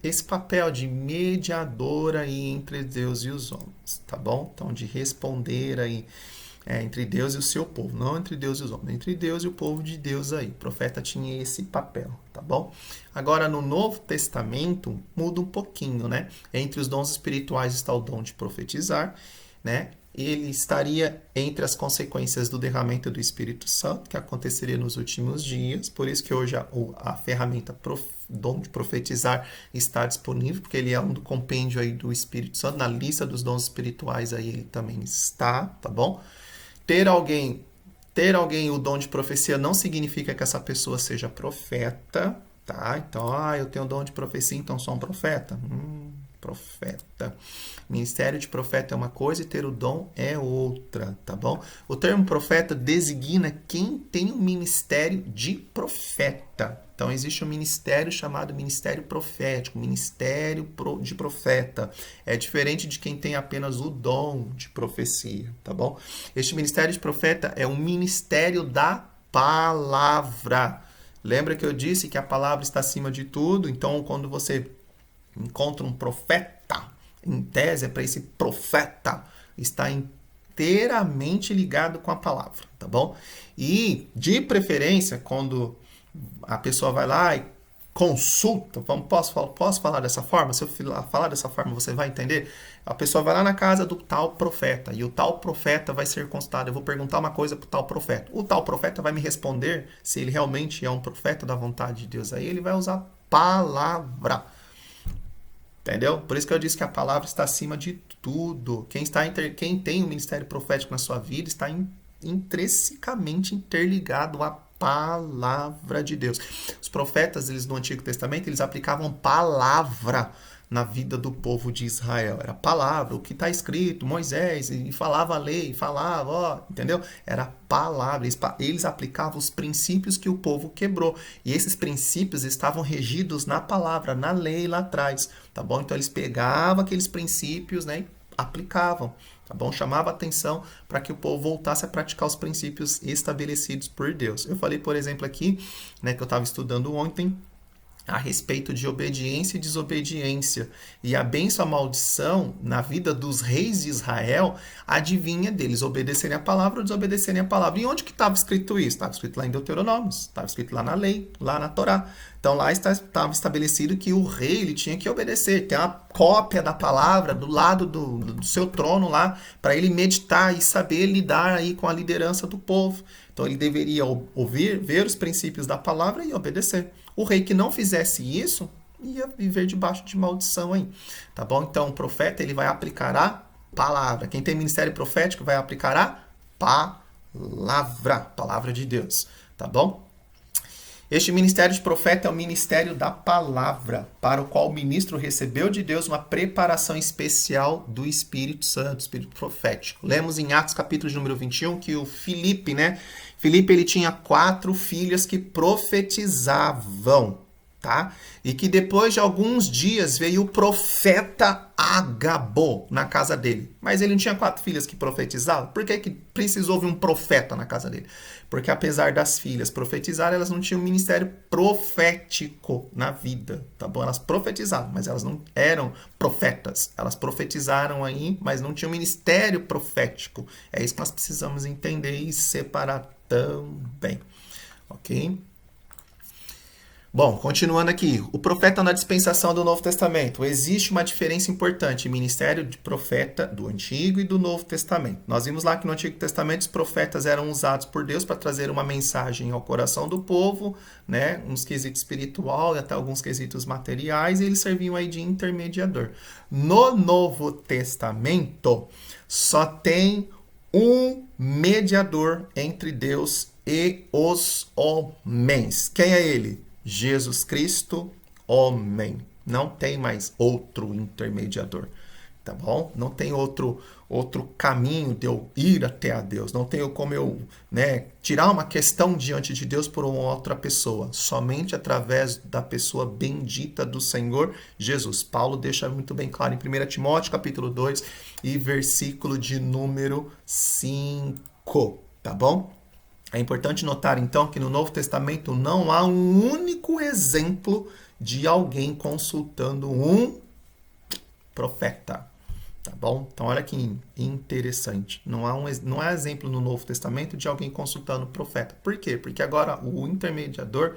esse papel de mediador aí entre Deus e os homens, tá bom? Então, de responder aí entre Deus e o seu povo, não entre Deus e os homens, entre Deus e o povo de Deus aí. O profeta tinha esse papel, tá bom? Agora, no Novo Testamento, muda um pouquinho, né? Entre os dons espirituais está o dom de profetizar, né? Ele estaria entre as consequências do derramamento do Espírito Santo, que aconteceria nos últimos dias. Por isso que hoje a ferramenta dom de profetizar está disponível, porque ele é um do compêndio aí do Espírito Santo. Na lista dos dons espirituais aí ele também está, tá bom? Ter alguém o dom de profecia não significa que essa pessoa seja profeta, tá? Então, eu tenho o dom de profecia, então sou um profeta. Profeta. Ministério de profeta é uma coisa e ter o dom é outra, tá bom? O termo profeta designa quem tem o ministério de profeta. Então, existe um ministério chamado ministério profético, ministério de profeta. É diferente de quem tem apenas o dom de profecia, tá bom? Este ministério de profeta é um ministério da palavra. Lembra que eu disse que a palavra está acima de tudo? Então, quando você encontra um profeta, em tese é para esse profeta estar inteiramente ligado com a palavra, tá bom? E, de preferência, quando a pessoa vai lá e consulta, posso falar dessa forma? Se eu falar dessa forma, você vai entender? A pessoa vai lá na casa do tal profeta, e o tal profeta vai ser consultado. Eu vou perguntar uma coisa para o tal profeta. O tal profeta vai me responder se ele realmente é um profeta da vontade de Deus. Aí ele vai usar palavra. Entendeu? Por isso que eu disse que a palavra está acima de tudo. Quem tem o ministério profético na sua vida está intrinsecamente interligado à palavra de Deus. Os profetas, eles no Antigo Testamento, eles aplicavam palavra na vida do povo de Israel. Era palavra, o que está escrito, Moisés, e falava a lei, falava, entendeu? Era palavra. Eles aplicavam os princípios que o povo quebrou. E esses princípios estavam regidos na palavra, na lei lá atrás, tá bom? Então eles pegavam aqueles princípios, né, e aplicavam, tá bom? Chamava atenção para que o povo voltasse a praticar os princípios estabelecidos por Deus. Eu falei, por exemplo, aqui, né, que eu estava estudando ontem, a respeito de obediência e desobediência. E a bênção e a maldição na vida dos reis de Israel adivinha deles obedecerem a palavra ou desobedecerem a palavra. E onde que estava escrito isso? Estava escrito lá em Deuteronômio, estava escrito lá na lei, lá na Torá. Então lá estava estabelecido que o rei ele tinha que obedecer. Tem uma cópia da palavra do lado do seu trono lá, para ele meditar e saber lidar aí com a liderança do povo. Então ele deveria ouvir, ver os princípios da palavra e obedecer. O rei que não fizesse isso ia viver debaixo de maldição aí, tá bom? Então o profeta ele vai aplicar a palavra. Quem tem ministério profético vai aplicar a palavra de Deus, tá bom? Este ministério de profeta é o ministério da palavra, para o qual o ministro recebeu de Deus uma preparação especial do Espírito Santo, Espírito profético. Lemos em Atos capítulo de número 21 que o Filipe, né? Filipe ele tinha 4 filhas que profetizavam, tá? E que depois de alguns dias veio o profeta Agabo na casa dele. Mas ele não tinha 4 filhas que profetizavam? Por que precisou vir um profeta na casa dele? Porque apesar das filhas profetizarem, elas não tinham um ministério profético na vida, tá bom? Elas profetizavam, mas elas não eram profetas. Elas profetizaram aí, mas não tinham um ministério profético. É isso que nós precisamos entender e separar também, ok? Bom, continuando aqui, o profeta na dispensação do Novo Testamento. Existe uma diferença importante, ministério de profeta do Antigo e do Novo Testamento. Nós vimos lá que no Antigo Testamento os profetas eram usados por Deus para trazer uma mensagem ao coração do povo, né, uns quesitos espiritual e até alguns quesitos materiais, e eles serviam aí de intermediador. No Novo Testamento, só tem um mediador entre Deus e os homens. Quem é ele? Jesus Cristo, homem. Não tem mais outro intermediador, tá bom? Não tem outro caminho de eu ir até a Deus. Não tenho como eu, né, tirar uma questão diante de Deus por uma outra pessoa. Somente através da pessoa bendita do Senhor Jesus. Paulo deixa muito bem claro em 1 Timóteo, capítulo 2 e versículo de número 5, tá bom? É importante notar, então, que no Novo Testamento não há um único exemplo de alguém consultando um profeta. Tá bom? Então, olha que interessante. Não há exemplo no Novo Testamento de alguém consultando o profeta. Por quê? Porque agora o intermediador,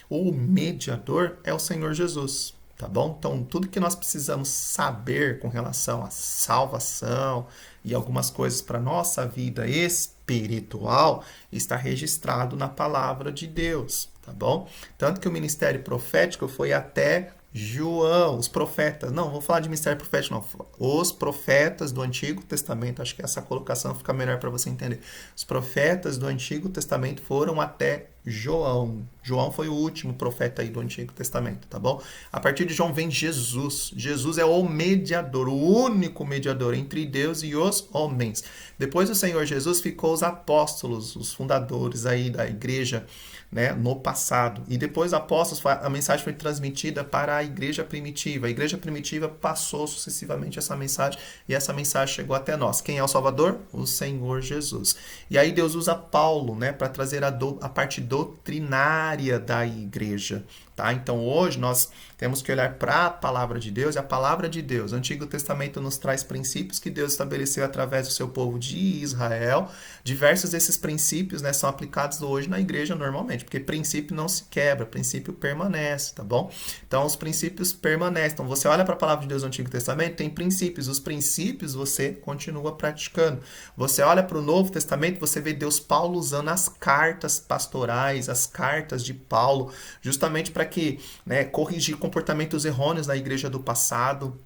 o mediador, é o Senhor Jesus. Tá bom? Então, tudo que nós precisamos saber com relação à salvação e algumas coisas para a nossa vida espiritual está registrado na palavra de Deus, tá bom? Tanto que o ministério profético foi até João, os profetas. Não, vou falar de ministério profético, não. Os profetas do Antigo Testamento, acho que essa colocação fica melhor para você entender. Os profetas do Antigo Testamento foram até João. João foi o último profeta aí do Antigo Testamento, tá bom? A partir de João vem Jesus. Jesus é o mediador, o único mediador entre Deus e os homens. Depois do Senhor Jesus ficou os apóstolos, os fundadores aí da igreja, né, no passado. E depois dos apóstolos, a mensagem foi transmitida para a igreja primitiva. A igreja primitiva passou sucessivamente essa mensagem e essa mensagem chegou até nós. Quem é o Salvador? O Senhor Jesus. E aí Deus usa Paulo, né, para trazer a parte doutrinária da igreja. Tá? Então hoje nós temos que olhar para a palavra de Deus, e a palavra de Deus, o Antigo Testamento nos traz princípios que Deus estabeleceu através do seu povo de Israel. Diversos desses princípios, né, são aplicados hoje na igreja normalmente, porque princípio não se quebra, princípio permanece, tá bom? Então os princípios permanecem. Então você olha para a palavra de Deus no Antigo Testamento, tem princípios, os princípios você continua praticando. Você olha para o Novo Testamento, você vê Deus Paulo usando as cartas pastorais, as cartas de Paulo, justamente para que, né, corrigir comportamentos errôneos na igreja do passado,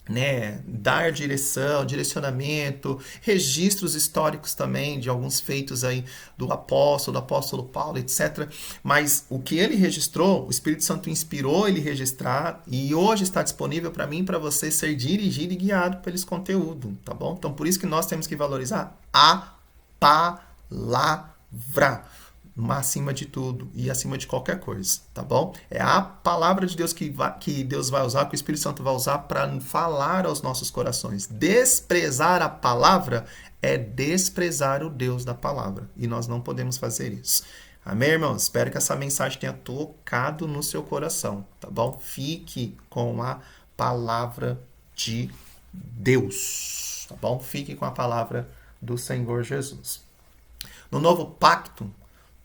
né, dar direção, direcionamento, registros históricos também de alguns feitos aí do apóstolo Paulo, etc. Mas o que ele registrou, o Espírito Santo inspirou ele registrar e hoje está disponível para mim e para você ser dirigido e guiado por esse conteúdo, tá bom? Então por isso que nós temos que valorizar a palavra acima de tudo e acima de qualquer coisa, tá bom? É a palavra de Deus que Deus vai usar, que o Espírito Santo vai usar para falar aos nossos corações. Desprezar a palavra é desprezar o Deus da palavra, e nós não podemos fazer isso. Amém, irmãos? Espero que essa mensagem tenha tocado no seu coração, tá bom? Fique com a palavra de Deus, tá bom? Fique com a palavra do Senhor Jesus. No novo pacto,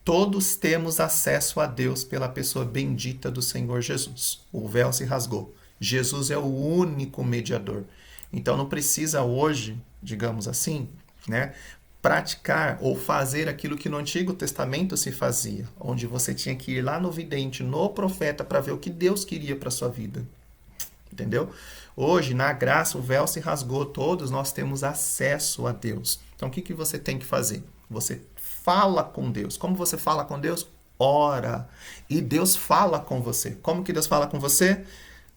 todos temos acesso a Deus pela pessoa bendita do Senhor Jesus. O véu se rasgou. Jesus é o único mediador. Então não precisa hoje, digamos assim, né, praticar ou fazer aquilo que no Antigo Testamento se fazia, onde você tinha que ir lá no vidente, no profeta, para ver o que Deus queria para a sua vida. Entendeu? Hoje, na graça, o véu se rasgou, todos nós temos acesso a Deus. Então o que você tem que fazer? Você fala com Deus. Como você fala com Deus? Ora. E Deus fala com você. Como que Deus fala com você?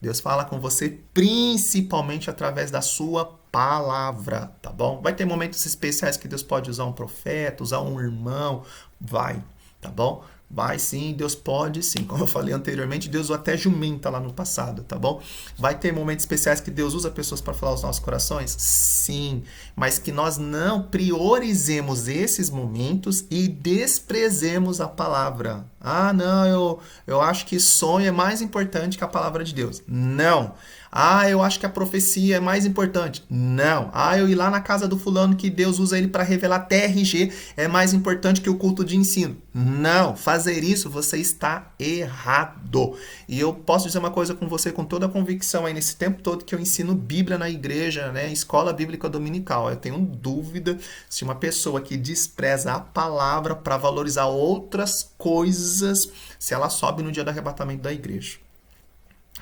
Deus fala com você principalmente através da sua palavra, tá bom? Vai ter momentos especiais que Deus pode usar um profeta, usar um irmão, vai, tá bom? Vai sim, Deus pode sim. Como eu falei anteriormente, Deus usou até jumenta lá no passado, tá bom? Vai ter momentos especiais que Deus usa pessoas para falar aos nossos corações? Sim. Mas que nós não priorizemos esses momentos e desprezemos a palavra. Ah, não, eu acho que sonho é mais importante que a palavra de Deus. Não. Ah, eu acho que a profecia é mais importante. Não. Ah, eu ir lá na casa do fulano que Deus usa ele para revelar TRG é mais importante que o culto de ensino. Não. Fazer isso, você está errado. E eu posso dizer uma coisa com você com toda a convicção aí nesse tempo todo que eu ensino Bíblia na igreja, né? Escola Bíblica Dominical. Eu tenho dúvida se uma pessoa que despreza a palavra para valorizar outras coisas, se ela sobe no dia do arrebatamento da igreja.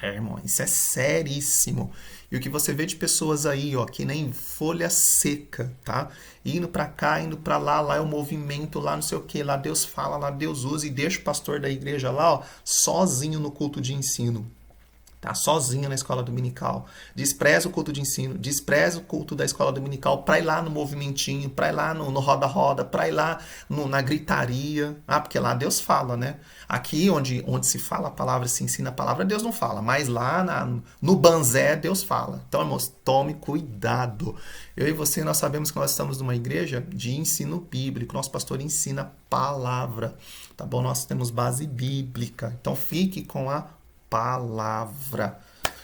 Irmão, isso é seríssimo. E o que você vê de pessoas aí, ó, que nem folha seca, tá? Indo pra cá, indo pra lá, lá é o movimento, lá não sei o que, lá Deus fala, lá Deus usa e deixa o pastor da igreja lá, ó, sozinho no culto de ensino. Tá sozinha na escola dominical. Despreza o culto de ensino, despreza o culto da escola dominical para ir lá no movimentinho, para ir lá no roda-roda, para ir lá na gritaria. Ah, porque lá Deus fala, né? Aqui onde se fala a palavra, se ensina a palavra, Deus não fala. Mas lá no banzé, Deus fala. Então, irmãos, tome cuidado. Eu e você, nós sabemos que nós estamos numa igreja de ensino bíblico. Nosso pastor ensina a palavra, tá bom? Nós temos base bíblica. Então, fique com a palavra,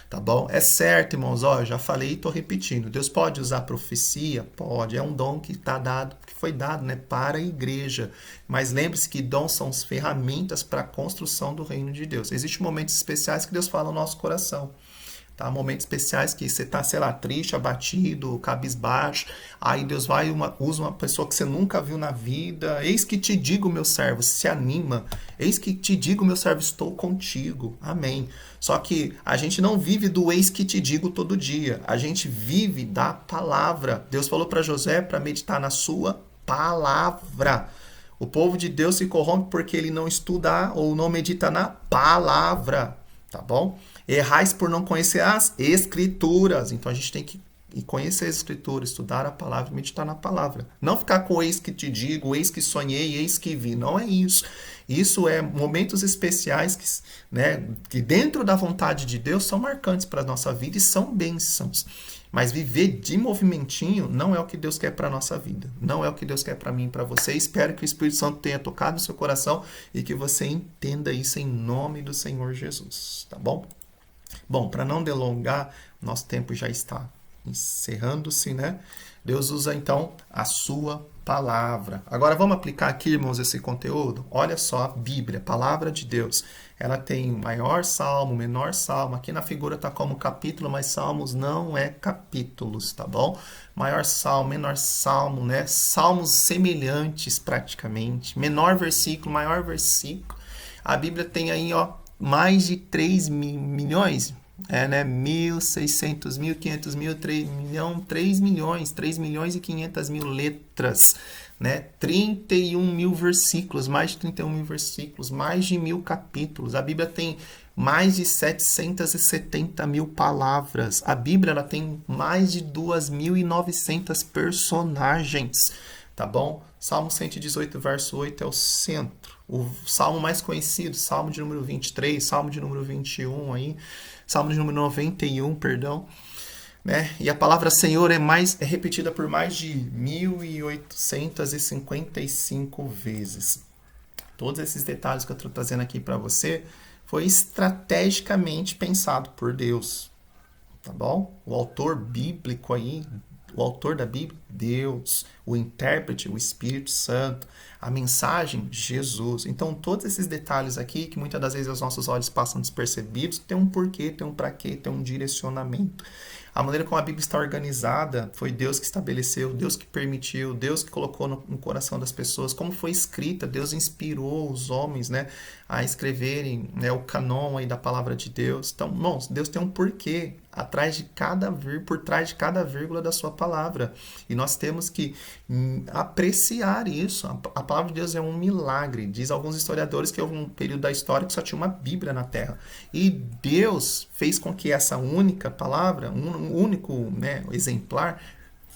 tá bom? É certo, irmãos, ó, eu já falei e tô repetindo. Deus pode usar profecia? Pode, é um dom que tá dado, que foi dado, né, para a igreja. Mas lembre-se que dons são as ferramentas para a construção do reino de Deus. Existem momentos especiais que Deus fala no nosso coração. Tá? Momentos especiais que você tá, sei lá, triste, abatido, cabisbaixo. Aí Deus vai e usa uma pessoa que você nunca viu na vida. Eis que te digo, meu servo, se anima. Eis que te digo, meu servo, estou contigo. Amém. Só que a gente não vive do eis que te digo todo dia. A gente vive da palavra. Deus falou para José para meditar na sua palavra. O povo de Deus se corrompe porque ele não estuda ou não medita na palavra. Tá bom? Errais por não conhecer as escrituras. Então a gente tem que conhecer as escrituras, estudar a palavra, meditar na palavra. Não ficar com eis que te digo, eis que sonhei, eis que vi. Não é isso. Isso é momentos especiais que, né, que dentro da vontade de Deus são marcantes para a nossa vida e são bênçãos. Mas viver de movimentinho não é o que Deus quer para a nossa vida. Não é o que Deus quer para mim e para você. Espero que o Espírito Santo tenha tocado no seu coração e que você entenda isso em nome do Senhor Jesus. Tá bom? Bom, para não delongar, nosso tempo já está encerrando-se, né? Deus usa então a sua palavra. Agora vamos aplicar aqui, irmãos, esse conteúdo? Olha só, a Bíblia, a palavra de Deus. Ela tem maior salmo, menor salmo. Aqui na figura está como capítulo, mas salmos não é capítulos, tá bom? Maior salmo, menor salmo, né? Salmos semelhantes praticamente. Menor versículo, maior versículo. A Bíblia tem aí, ó, mais de 3 milhões, né? 1.600, 1.500, 3 milhões, 3 milhões e 500 mil letras, né? 31 mil versículos, mais de 31 mil versículos, mais de 1.000 capítulos. A Bíblia tem mais de 770 mil palavras. A Bíblia ela tem mais de 2.900 personagens, tá bom? Salmo 118, verso 8 é o centro. O salmo mais conhecido, salmo de número 23, salmo de número 21 aí, salmo de número 91, perdão, né? E a palavra Senhor é repetida por mais de 1.855 vezes. Todos esses detalhes que eu estou trazendo aqui para você foi estrategicamente pensado por Deus, tá bom? O autor bíblico aí, o autor da Bíblia, Deus. O intérprete, o Espírito Santo. A mensagem, Jesus. Então, todos esses detalhes aqui, que muitas das vezes os nossos olhos passam despercebidos, tem um porquê, tem um pra quê, tem um direcionamento. A maneira como a Bíblia está organizada, foi Deus que estabeleceu, Deus que permitiu, Deus que colocou no coração das pessoas. Como foi escrita, Deus inspirou os homens, né, a escreverem, né, o canon aí da palavra de Deus. Então, irmãos, Deus tem um porquê por trás de cada vírgula da sua palavra. E nós temos que apreciar isso. A palavra de Deus é um milagre. Diz alguns historiadores que houve um período da história que só tinha uma Bíblia na Terra. E Deus fez com que essa única palavra, um único, né, exemplar,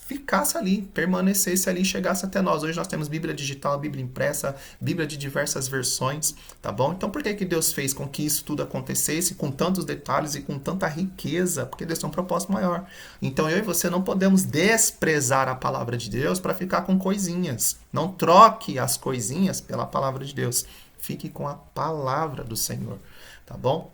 ficasse ali, permanecesse ali, chegasse até nós. Hoje nós temos Bíblia digital, Bíblia impressa, Bíblia de diversas versões, tá bom? Então por que Deus fez com que isso tudo acontecesse com tantos detalhes e com tanta riqueza? Porque Deus tem um propósito maior. Então eu e você não podemos desprezar a palavra de Deus para ficar com coisinhas. Não troque as coisinhas pela palavra de Deus. Fique com a palavra do Senhor, tá bom?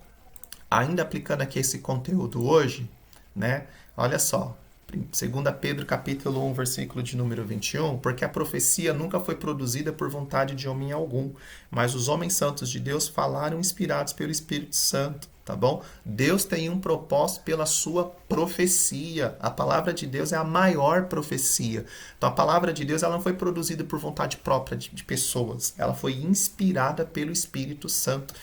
ainda aplicando aqui esse conteúdo hoje, né? Olha só, 2 Pedro capítulo 1, versículo de número 21, porque a profecia nunca foi produzida por vontade de homem algum, mas os homens santos de Deus falaram inspirados pelo Espírito Santo, tá bom? Deus tem um propósito pela sua profecia. A palavra de Deus é a maior profecia. Então a palavra de Deus ela não foi produzida por vontade própria de pessoas, ela foi inspirada pelo Espírito Santo.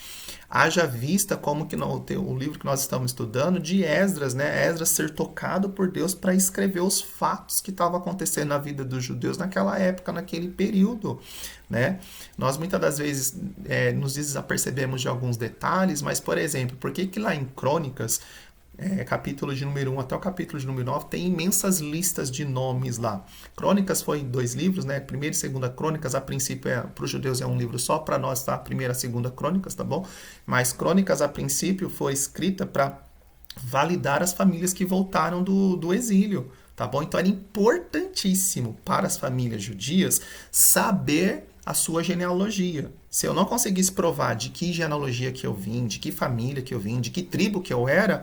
Haja vista como que o livro que nós estamos estudando de Esdras, né? Esdras ser tocado por Deus para escrever os fatos que estavam acontecendo na vida dos judeus naquela época, naquele período, né? Nós muitas das vezes nos desapercebemos de alguns detalhes, mas, por exemplo, por que lá em Crônicas, capítulo de número 1 até o capítulo de número 9, tem imensas listas de nomes lá. Crônicas foi 2 livros, né? Primeira e segunda Crônicas, a princípio, para os judeus é um livro só, para nós, tá? Primeira e segunda Crônicas, tá bom? Mas Crônicas, a princípio, foi escrita para validar as famílias que voltaram do exílio, tá bom? Então era importantíssimo para as famílias judias saber a sua genealogia. Se eu não conseguisse provar de que genealogia que eu vim, de que família que eu vim, de que tribo que eu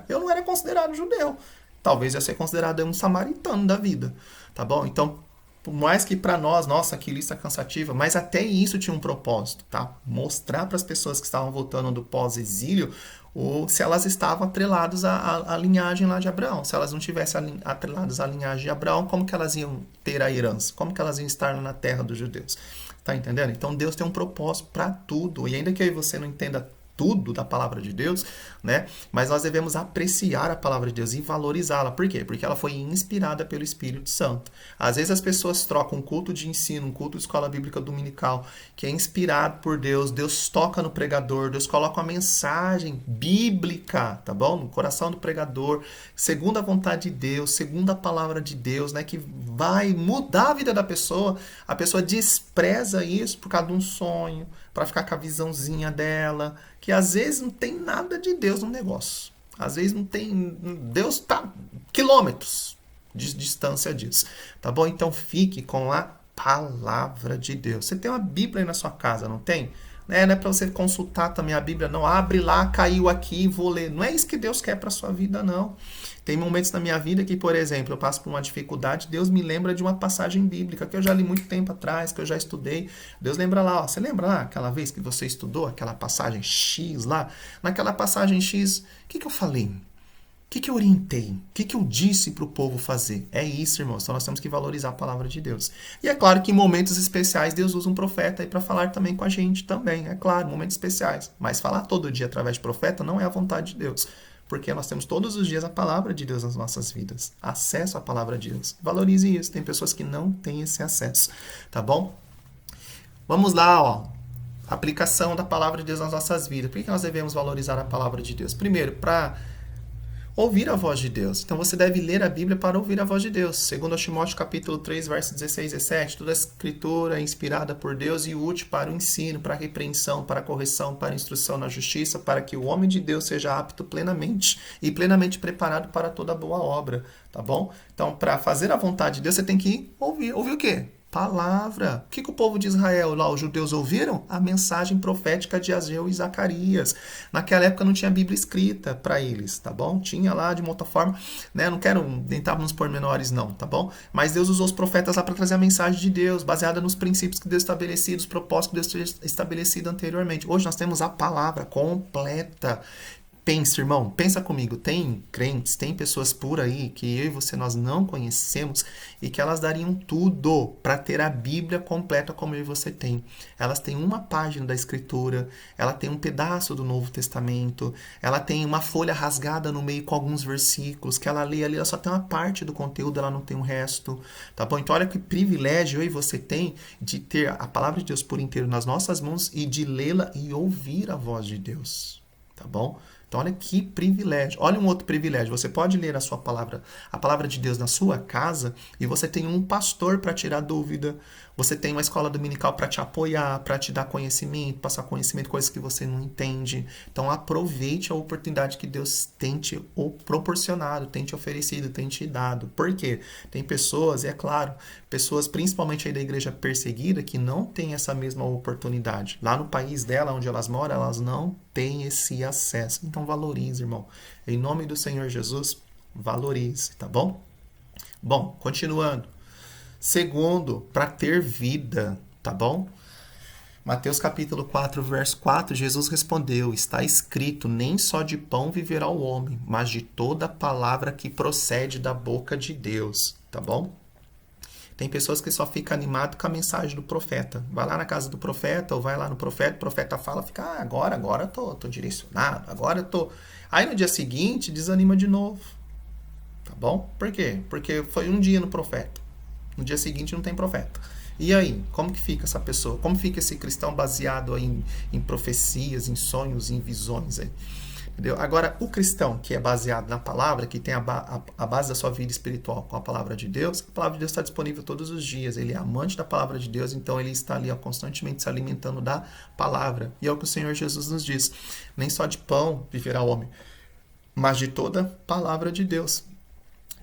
não era considerado judeu. Talvez eu ia ser considerado um samaritano da vida, tá bom? Então, por mais que para nós, nossa, que lista cansativa, mas até isso tinha um propósito, tá? Mostrar para as pessoas que estavam voltando do pós-exílio ou se elas estavam atreladas à linhagem lá de Abraão. Se elas não tivessem atreladas à linhagem de Abraão, como que elas iam ter a herança? Como que elas iam estar na terra dos judeus? Tá entendendo? Então Deus tem um propósito para tudo. E ainda que eu e você não entenda tudo da palavra de Deus, né? Mas nós devemos apreciar a palavra de Deus e valorizá-la. Por quê? Porque ela foi inspirada pelo Espírito Santo. Às vezes as pessoas trocam um culto de ensino, um culto de escola bíblica dominical, que é inspirado por Deus, Deus toca no pregador, Deus coloca uma mensagem bíblica, tá bom? No coração do pregador, segundo a vontade de Deus, segundo a palavra de Deus, né? Que vai mudar a vida da pessoa. A pessoa despreza isso por causa de um sonho, para ficar com a visãozinha dela, que às vezes não tem nada de Deus no negócio. Às vezes não tem... Deus está quilômetros de distância disso. Tá bom? Então fique com a palavra de Deus. Você tem uma Bíblia aí na sua casa, não tem? Não é para você consultar também a Bíblia, não. Abre lá, caiu aqui, vou ler. Não é isso que Deus quer para sua vida, não. Tem momentos na minha vida que, por exemplo, eu passo por uma dificuldade, Deus me lembra de uma passagem bíblica que eu já li muito tempo atrás, que eu já estudei. Deus lembra lá, ó, você lembra lá aquela vez que você estudou aquela passagem X lá? Naquela passagem X, o que eu falei? O que eu orientei? O que eu disse para o povo fazer? É isso, irmãos. Então nós temos que valorizar a palavra de Deus. E é claro que em momentos especiais Deus usa um profeta aí para falar também com a gente também. É claro, momentos especiais. Mas falar todo dia através de profeta não é a vontade de Deus. Porque nós temos todos os dias a palavra de Deus nas nossas vidas. Acesso à palavra de Deus. Valorize isso. Tem pessoas que não têm esse acesso. Tá bom? Vamos lá, ó. Aplicação da palavra de Deus nas nossas vidas. Por que nós devemos valorizar a palavra de Deus? Primeiro, para ouvir a voz de Deus. Então você deve ler a Bíblia para ouvir a voz de Deus. Segundo Timóteo capítulo 3, versos 16 e 17, toda a escritura é inspirada por Deus e útil para o ensino, para a repreensão, para a correção, para a instrução na justiça, para que o homem de Deus seja apto plenamente e plenamente preparado para toda boa obra, tá bom? Então, para fazer a vontade de Deus, você tem que ouvir. Ouvir o quê? Palavra. O que o povo de Israel, lá, os judeus ouviram? A mensagem profética de Ageu e Zacarias. Naquela época não tinha Bíblia escrita para eles, tá bom? Tinha lá de uma outra forma, né? Não quero entrar nos pormenores não, tá bom? Mas Deus usou os profetas lá para trazer a mensagem de Deus, baseada nos princípios que Deus estabelecido, os propósitos que Deus tinha estabelecido anteriormente. Hoje nós temos a palavra completa. Pensa, irmão, pensa comigo, tem crentes, tem pessoas por aí que eu e você nós não conhecemos e que elas dariam tudo para ter a Bíblia completa como eu e você tem. Elas têm uma página da Escritura, ela tem um pedaço do Novo Testamento, ela tem uma folha rasgada no meio com alguns versículos, que ela lê ali, ela só tem uma parte do conteúdo, ela não tem o resto, tá bom? Então olha que privilégio eu e você tem de ter a palavra de Deus por inteiro nas nossas mãos e de lê-la e ouvir a voz de Deus, tá bom? Então, olha que privilégio. Olha um outro privilégio. Você pode ler a palavra de Deus na sua casa e você tem um pastor para tirar dúvida. Você tem uma escola dominical para te apoiar, para te dar conhecimento, passar conhecimento, coisas que você não entende. Então, aproveite a oportunidade que Deus tem te proporcionado, tem te oferecido, tem te dado. Por quê? Tem pessoas, e é claro, pessoas principalmente aí da igreja perseguida que não têm essa mesma oportunidade. Lá no país dela, onde elas moram, elas não tem esse acesso. Então valorize, irmão. Em nome do Senhor Jesus, valorize, tá bom? Bom, continuando. Segundo, para ter vida, tá bom? Mateus capítulo 4, verso 4, Jesus respondeu: está escrito, nem só de pão viverá o homem, mas de toda palavra que procede da boca de Deus, tá bom? Tem pessoas que só ficam animadas com a mensagem do profeta. Vai lá na casa do profeta, ou vai lá no profeta, o profeta fala, fica, agora eu tô direcionado, agora eu tô... Aí no dia seguinte, desanima de novo, tá bom? Por quê? Porque foi um dia no profeta. No dia seguinte não tem profeta. E aí, como que fica essa pessoa? Como fica esse cristão baseado em profecias, em sonhos, em visões aí? Entendeu? Agora, o cristão que é baseado na palavra, que tem a base da sua vida espiritual com a palavra de Deus está disponível todos os dias. Ele é amante da palavra de Deus, então ele está ali constantemente se alimentando da palavra. E é o que o Senhor Jesus nos diz. Nem só de pão viverá o homem, mas de toda palavra de Deus.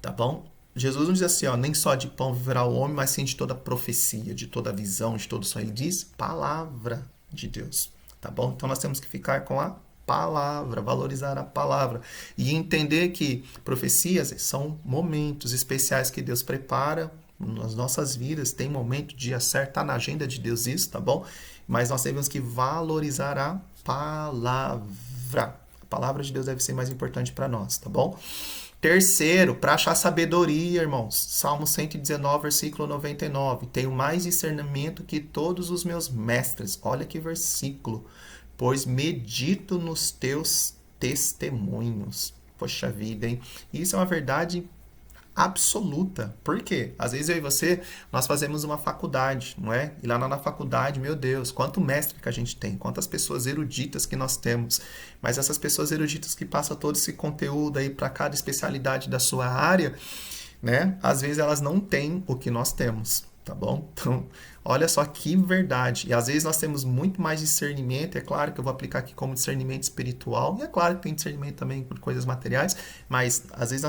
Tá bom? Jesus não diz assim, nem só de pão viverá o homem, mas sim de toda profecia, de toda visão, de todo sonho. Ele diz palavra de Deus. Tá bom? Então nós temos que ficar com a palavra, valorizar a palavra e entender que profecias são momentos especiais que Deus prepara nas nossas vidas. Tem momento de acertar na agenda de Deus isso, tá bom? Mas nós temos que valorizar a palavra. A palavra de Deus deve ser mais importante para nós, tá bom? Terceiro, para achar sabedoria, irmãos. Salmo 119, versículo 99. Tenho mais discernimento que todos os meus mestres. Olha que versículo. Pois medito nos teus testemunhos. Poxa vida, hein? Isso é uma verdade absoluta. Por quê? Às vezes eu e você, nós fazemos uma faculdade, não é? E lá na faculdade, meu Deus, quanto mestre que a gente tem, quantas pessoas eruditas que nós temos. Mas essas pessoas eruditas que passam todo esse conteúdo aí para cada especialidade da sua área, né? Às vezes elas não têm o que nós temos, tá bom? Então, olha só que verdade. E às vezes nós temos muito mais discernimento. É claro que eu vou aplicar aqui como discernimento espiritual. E é claro que tem discernimento também por coisas materiais. Mas às vezes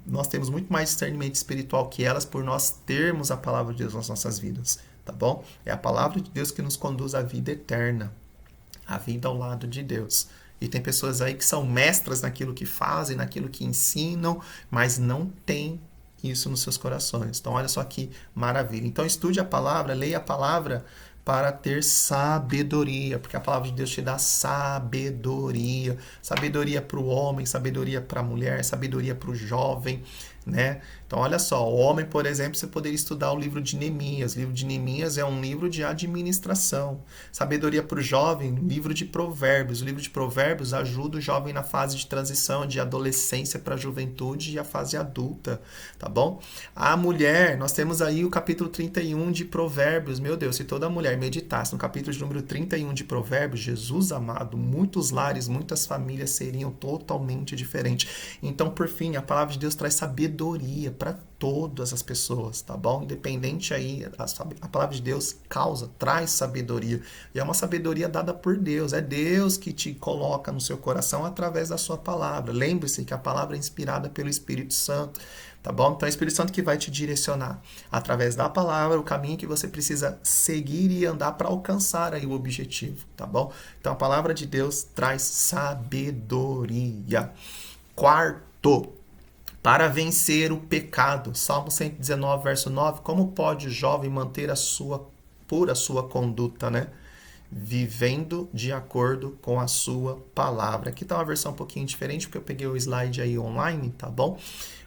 nós temos muito mais discernimento espiritual que elas por nós termos a palavra de Deus nas nossas vidas. Tá bom? É a palavra de Deus que nos conduz à vida eterna. A vida ao lado de Deus. E tem pessoas aí que são mestras naquilo que fazem, naquilo que ensinam, mas não têm isso nos seus corações. Então, olha só que maravilha. Então, estude a palavra, leia a palavra para ter sabedoria, porque a palavra de Deus te dá sabedoria. Sabedoria para o homem, sabedoria para a mulher, sabedoria para o jovem, né? Então, olha só, o homem, por exemplo, você poderia estudar o livro de Neemias. O livro de Neemias é um livro de administração. Sabedoria para o jovem, livro de Provérbios. O livro de Provérbios ajuda o jovem na fase de transição de adolescência para a juventude e a fase adulta, tá bom? A mulher, nós temos aí o capítulo 31 de Provérbios. Meu Deus, se toda mulher meditasse no capítulo de número 31 de Provérbios, Jesus amado, muitos lares, muitas famílias seriam totalmente diferentes. Então, por fim, a palavra de Deus traz sabedoria para todas as pessoas, tá bom? Independente aí, a palavra de Deus traz sabedoria. E é uma sabedoria dada por Deus. É Deus que te coloca no seu coração através da sua palavra. Lembre-se que a palavra é inspirada pelo Espírito Santo, tá bom? Então é o Espírito Santo que vai te direcionar através da palavra, o caminho que você precisa seguir e andar para alcançar aí o objetivo, tá bom? Então a palavra de Deus traz sabedoria. Quarto, para vencer o pecado. Salmo 119, verso 9. Como pode o jovem manter a sua conduta, né? Vivendo de acordo com a sua palavra. Aqui está uma versão um pouquinho diferente, porque eu peguei o slide aí online, tá bom?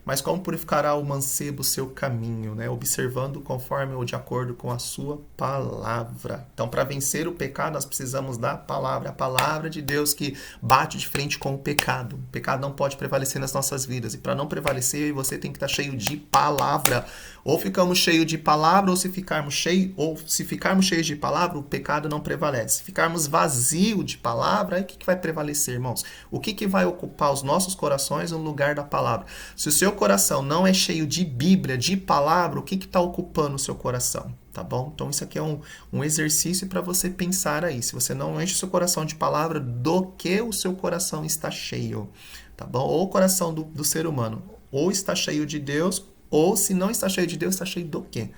Mas como purificará o mancebo seu caminho, né? Observando conforme ou de acordo com a sua palavra. Então, para vencer o pecado, nós precisamos da palavra. A palavra de Deus que bate de frente com o pecado. O pecado não pode prevalecer nas nossas vidas. E para não prevalecer, você tem que estar cheio de palavra. Ou ficamos cheios de palavra, ou se ficarmos cheios de palavra, o pecado não prevalece. Se ficarmos vazios de palavra, aí o que vai prevalecer, irmãos? O que vai ocupar os nossos corações no lugar da palavra? Se o seu coração não é cheio de Bíblia, de palavra, o que está ocupando o seu coração? Tá bom? Então isso aqui é um exercício para você pensar aí. Se você não enche o seu coração de palavra, do que o seu coração está cheio? Tá bom? Ou o coração do ser humano ou está cheio de Deus, ou se não está cheio de Deus, está cheio do quê?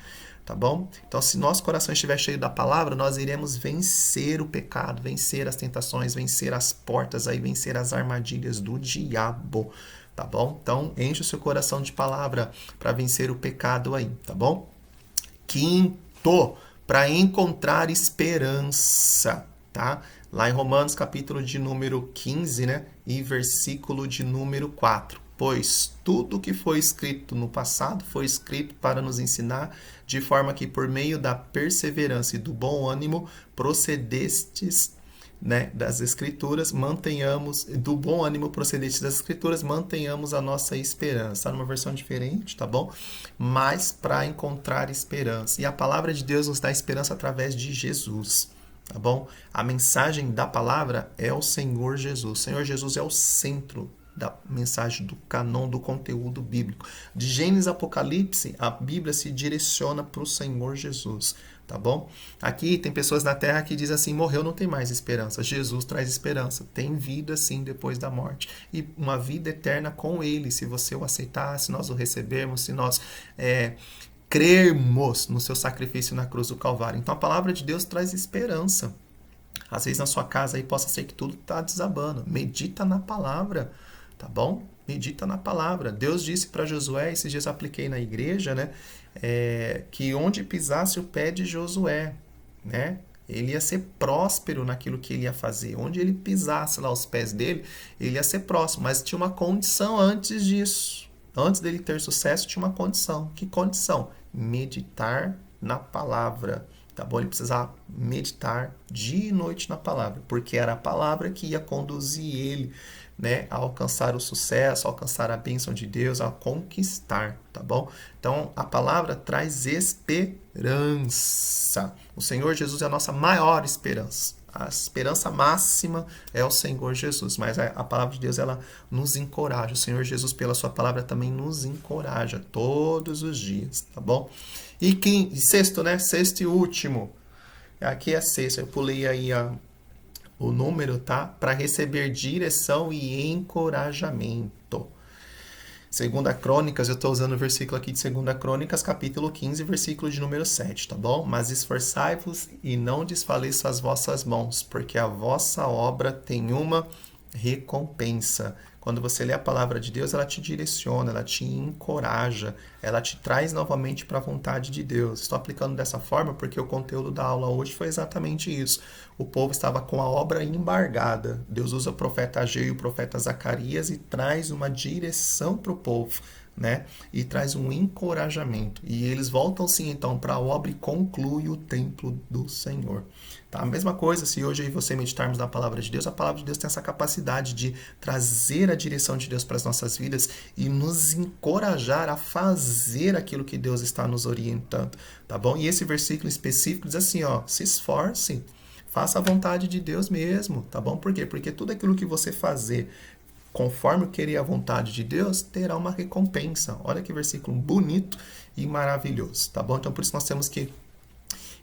tá bom? Então, se nosso coração estiver cheio da palavra, nós iremos vencer o pecado, vencer as tentações, vencer as portas aí, vencer as armadilhas do diabo, tá bom? Então, enche o seu coração de palavra para vencer o pecado aí, tá bom? Quinto, para encontrar esperança, tá? Lá em Romanos, capítulo de número 15, né? E versículo de número 4. Pois tudo que foi escrito no passado foi escrito para nos ensinar, de forma que por meio da perseverança e do bom ânimo procedestes, né, das Escrituras, mantenhamos, do bom ânimo procedentes das Escrituras, mantenhamos a nossa esperança. Está numa versão diferente, tá bom? Mas para encontrar esperança. E a palavra de Deus nos dá esperança através de Jesus, tá bom? A mensagem da palavra é o Senhor Jesus. O Senhor Jesus é o centro da mensagem, do canon, do conteúdo bíblico. De Gênesis a Apocalipse, a Bíblia se direciona para o Senhor Jesus, tá bom? Aqui tem pessoas na Terra que dizem assim, morreu, não tem mais esperança. Jesus traz esperança. Tem vida, sim, depois da morte. E uma vida eterna com Ele, se você o aceitar, se nós o recebermos, se nós crermos no seu sacrifício na cruz do Calvário. Então, a palavra de Deus traz esperança. Às vezes na sua casa aí possa ser que tudo está desabando. Medita na palavra, tá bom? Medita na palavra. Deus disse para Josué, esses dias eu apliquei na igreja, né? Que onde pisasse o pé de Josué, né? Ele ia ser próspero naquilo que ele ia fazer. Onde ele pisasse lá os pés dele, ele ia ser próximo. Mas tinha uma condição antes disso. Antes dele ter sucesso, tinha uma condição. Que condição? Meditar na palavra. Tá bom? Ele precisava meditar dia e noite na palavra, porque era a palavra que ia conduzir ele, né, a alcançar o sucesso, a alcançar a bênção de Deus, a conquistar, tá bom? Então, a palavra traz esperança. O Senhor Jesus é a nossa maior esperança. A esperança máxima é o Senhor Jesus, mas a palavra de Deus, ela nos encoraja. O Senhor Jesus, pela sua palavra, também nos encoraja todos os dias, tá bom? E sexto, né? Sexto e último. Aqui é sexto, eu pulei aí o número, tá? Para receber direção e encorajamento. Segunda Crônicas, eu estou usando o versículo aqui de Segunda Crônicas, capítulo 15, versículo de número 7, tá bom? Mas esforçai-vos e não desfaleçam as vossas mãos, porque a vossa obra tem uma recompensa. Quando você lê a palavra de Deus, ela te direciona, ela te encoraja, ela te traz novamente para a vontade de Deus. Estou aplicando dessa forma porque o conteúdo da aula hoje foi exatamente isso. O povo estava com a obra embargada. Deus usa o profeta Ageu e o profeta Zacarias e traz uma direção para o povo, né? E traz um encorajamento. E eles voltam sim então para a obra e conclui o templo do Senhor. Tá? A mesma coisa, se hoje você meditarmos na palavra de Deus, a palavra de Deus tem essa capacidade de trazer a direção de Deus para as nossas vidas e nos encorajar a fazer aquilo que Deus está nos orientando, tá bom? E esse versículo específico diz assim, ó, se esforce, faça a vontade de Deus mesmo, tá bom? Por quê? Porque tudo aquilo que você fazer conforme querer a vontade de Deus, terá uma recompensa. Olha que versículo bonito e maravilhoso, tá bom? Então, por isso nós temos que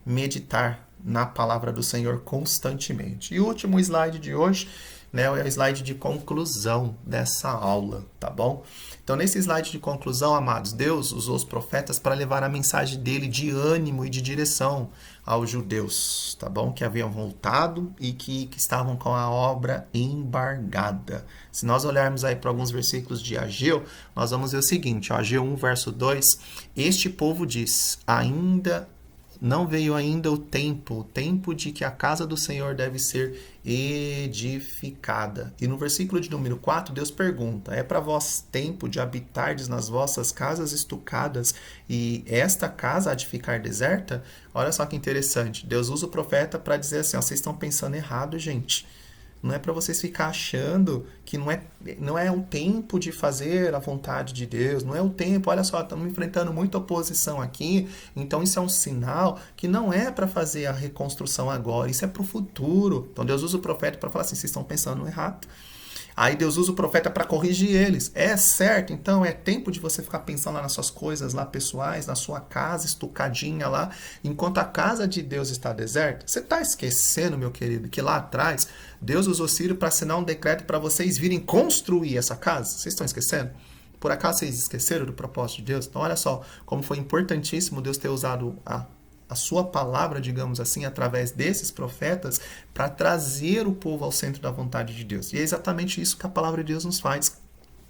meditar na palavra do Senhor constantemente. E o último slide de hoje, né, é o slide de conclusão dessa aula, tá bom? Então, nesse slide de conclusão, amados, Deus usou os profetas para levar a mensagem dele de ânimo e de direção aos judeus, tá bom? Que haviam voltado e que estavam com a obra embargada. Se nós olharmos aí para alguns versículos de Ageu, nós vamos ver o seguinte, ó, Ageu 1, verso 2, este povo diz, não veio ainda o tempo de que a casa do Senhor deve ser edificada. E no versículo de número 4, Deus pergunta, é para vós tempo de habitardes nas vossas casas estucadas e esta casa há de ficar deserta? Olha só que interessante, Deus usa o profeta para dizer assim, ó, vocês estão pensando errado, gente. Não é para vocês ficar achando que não é o tempo de fazer a vontade de Deus, não é o tempo, olha só, estamos enfrentando muita oposição aqui, então isso é um sinal que não é para fazer a reconstrução agora, isso é para o futuro. Então Deus usa o profeta para falar assim, vocês estão pensando errado. Aí Deus usa o profeta para corrigir eles. É certo, então é tempo de você ficar pensando lá nas suas coisas lá pessoais, na sua casa estucadinha lá, enquanto a casa de Deus está deserta. Você está esquecendo, meu querido, que lá atrás Deus usou Ciro para assinar um decreto para vocês virem construir essa casa? Vocês estão esquecendo? Por acaso vocês esqueceram do propósito de Deus? Então olha só como foi importantíssimo Deus ter usado a sua palavra, digamos assim, através desses profetas, para trazer o povo ao centro da vontade de Deus. E é exatamente isso que a palavra de Deus nos faz.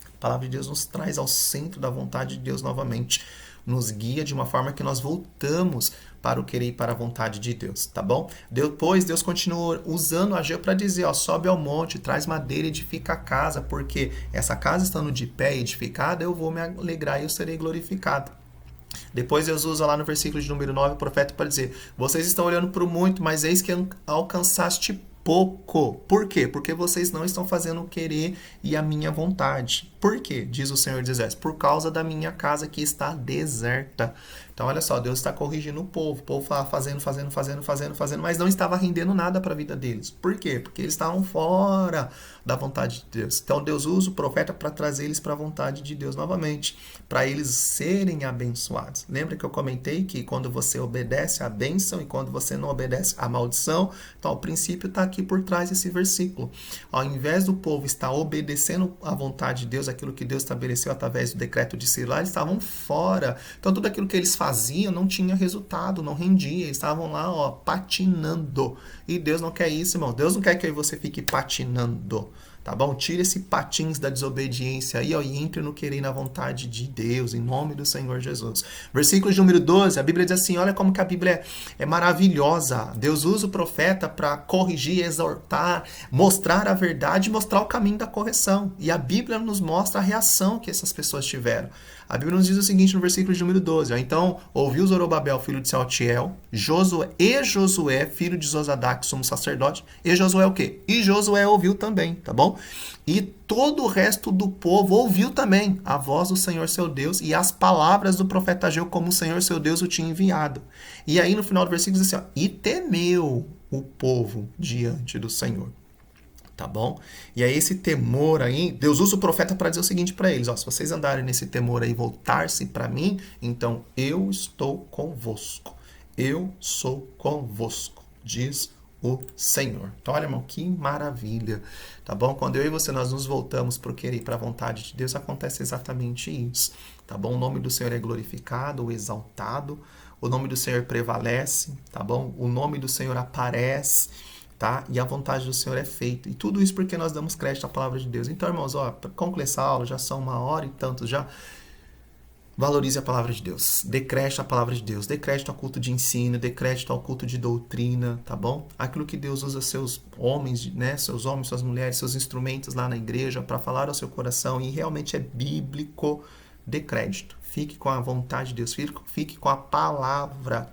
A palavra de Deus nos traz ao centro da vontade de Deus novamente. Nos guia de uma forma que nós voltamos para o querer e para a vontade de Deus, tá bom? Depois Deus continua usando Ageu para dizer, ó, sobe ao monte, traz madeira e edifica a casa, porque essa casa estando de pé e edificada, eu vou me alegrar e eu serei glorificado. Depois Deus usa lá no versículo de número 9 o profeta para dizer, vocês estão olhando para o muito, mas eis que alcançaste pouco. Por quê? Porque vocês não estão fazendo o querer e a minha vontade. Por quê? Diz o Senhor dos Exércitos. Por causa da minha casa que está deserta. Então, olha só, Deus está corrigindo o povo. O povo estava fazendo, mas não estava rendendo nada para a vida deles. Por quê? Porque eles estavam fora da vontade de Deus. Então, Deus usa o profeta para trazer eles para a vontade de Deus novamente, para eles serem abençoados. Lembra que eu comentei que quando você obedece a bênção e quando você não obedece a maldição? Então, o princípio está aqui por trás desse versículo. Ao invés do povo estar obedecendo a vontade de Deus, aquilo que Deus estabeleceu através do decreto de Ciro, eles estavam fora. Então, tudo aquilo que eles faziam não tinha resultado, não rendia. Eles estavam lá, ó, patinando. E Deus não quer isso, irmão. Deus não quer que você fique patinando. Tá bom? Tire esse patins da desobediência aí, ó, e entre no querer e na vontade de Deus, em nome do Senhor Jesus. Versículo de número 12, a Bíblia diz assim, olha como que a Bíblia é maravilhosa. Deus usa o profeta para corrigir, exortar, mostrar a verdade, mostrar o caminho da correção. E a Bíblia nos mostra a reação que essas pessoas tiveram. A Bíblia nos diz o seguinte no versículo de número 12. Ó, então, ouviu Zorobabel, filho de Sealtiel, Josué, filho de Zosadac, sumo sacerdote. E Josué o quê? E Josué ouviu também, tá bom? E todo o resto do povo ouviu também a voz do Senhor seu Deus e as palavras do profeta Ageu, como o Senhor seu Deus o tinha enviado. E aí no final do versículo diz assim, ó, e temeu o povo diante do Senhor. Tá bom? E aí esse temor aí, Deus usa o profeta para dizer o seguinte para eles, ó, se vocês andarem nesse temor aí e voltar-se para mim, então eu estou convosco. Eu sou convosco, diz o Senhor. Então, olha, irmão, que maravilha, tá bom? Quando eu e você, nós nos voltamos para o querer e para a vontade de Deus, acontece exatamente isso, tá bom? O nome do Senhor é glorificado, exaltado, o nome do Senhor prevalece, tá bom? O nome do Senhor aparece, tá? E a vontade do Senhor é feita. E tudo isso porque nós damos crédito à palavra de Deus. Então, irmãos, ó, para concluir essa aula, já são 1h e tanto já. Valorize a palavra de Deus. Dê crédito à palavra de Deus. Dê crédito ao culto de ensino, dê crédito ao culto de doutrina, tá bom? Aquilo que Deus usa seus homens, né? Seus homens, suas mulheres, seus instrumentos lá na igreja para falar ao seu coração e realmente é bíblico. Dê crédito. Fique com a vontade de Deus. Fique com a palavra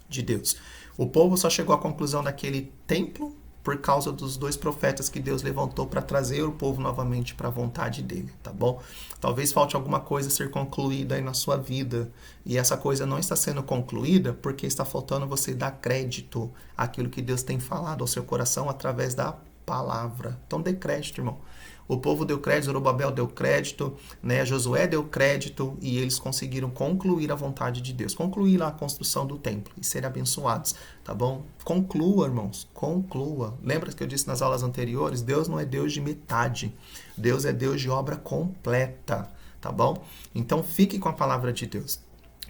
de Deus. O povo só chegou à conclusão daquele templo por causa dos 2 profetas que Deus levantou para trazer o povo novamente para a vontade dele, tá bom? Talvez falte alguma coisa a ser concluída aí na sua vida, e essa coisa não está sendo concluída porque está faltando você dar crédito àquilo que Deus tem falado ao seu coração através da palavra. Então dê crédito, irmão. O povo deu crédito, Zorobabel deu crédito, né? Josué deu crédito e eles conseguiram concluir a vontade de Deus. Concluir lá a construção do templo e serem abençoados, tá bom? Conclua, irmãos, conclua. Lembra que eu disse nas aulas anteriores? Deus não é Deus de metade. Deus é Deus de obra completa, tá bom? Então fique com a palavra de Deus.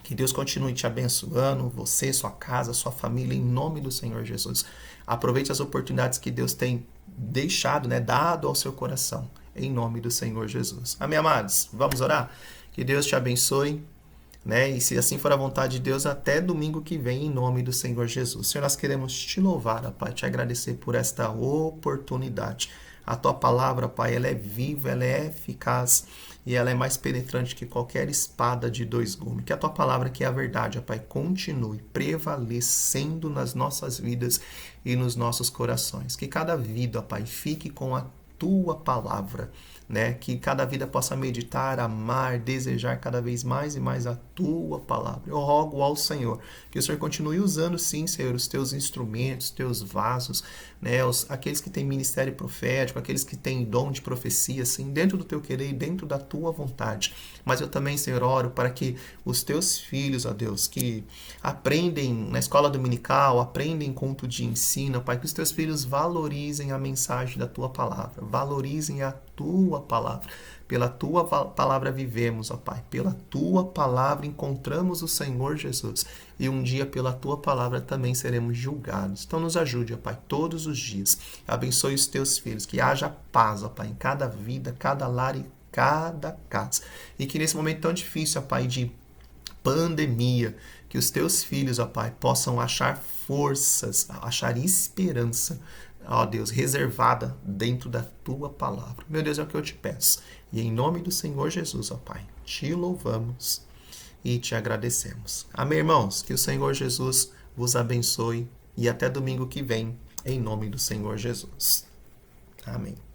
Que Deus continue te abençoando, você, sua casa, sua família, em nome do Senhor Jesus. Aproveite as oportunidades que Deus tem deixado, né, dado ao seu coração, em nome do Senhor Jesus. Amém, amados? Vamos orar? Que Deus te abençoe, né? E se assim for a vontade de Deus, até domingo que vem, em nome do Senhor Jesus. Senhor, nós queremos te louvar, Pai, te agradecer por esta oportunidade. A tua palavra, Pai, ela é viva, ela é eficaz e ela é mais penetrante que qualquer espada de 2 gumes. Que a tua palavra, que é a verdade, Pai, continue prevalecendo nas nossas vidas e nos nossos corações. Que cada vida, Pai, fique com a tua palavra, né? Que cada vida possa meditar, amar, desejar cada vez mais e mais a tua palavra. Eu rogo ao Senhor que o Senhor continue usando, sim, Senhor, os teus instrumentos, os teus vasos, né? Aqueles que têm ministério profético, aqueles que têm dom de profecia, assim, dentro do teu querer e dentro da tua vontade. Mas eu também, Senhor, oro para que os teus filhos, ó Deus, que aprendem na escola dominical, aprendem em culto de ensino, Pai, que os teus filhos valorizem a mensagem da tua palavra, valorizem a tua palavra. Pela tua palavra vivemos, ó Pai. Pela tua palavra encontramos o Senhor Jesus. E um dia pela tua palavra também seremos julgados. Então nos ajude, ó Pai, todos os dias. Abençoe os teus filhos. Que haja paz, ó Pai, em cada vida, cada lar e cada casa. E que nesse momento tão difícil, ó Pai, de pandemia, que os teus filhos, ó Pai, possam achar forças, achar esperança, ó Deus, reservada dentro da tua palavra. Meu Deus, é o que eu te peço. E em nome do Senhor Jesus, ó Pai, te louvamos e te agradecemos. Amém, irmãos? Que o Senhor Jesus vos abençoe e até domingo que vem, em nome do Senhor Jesus. Amém.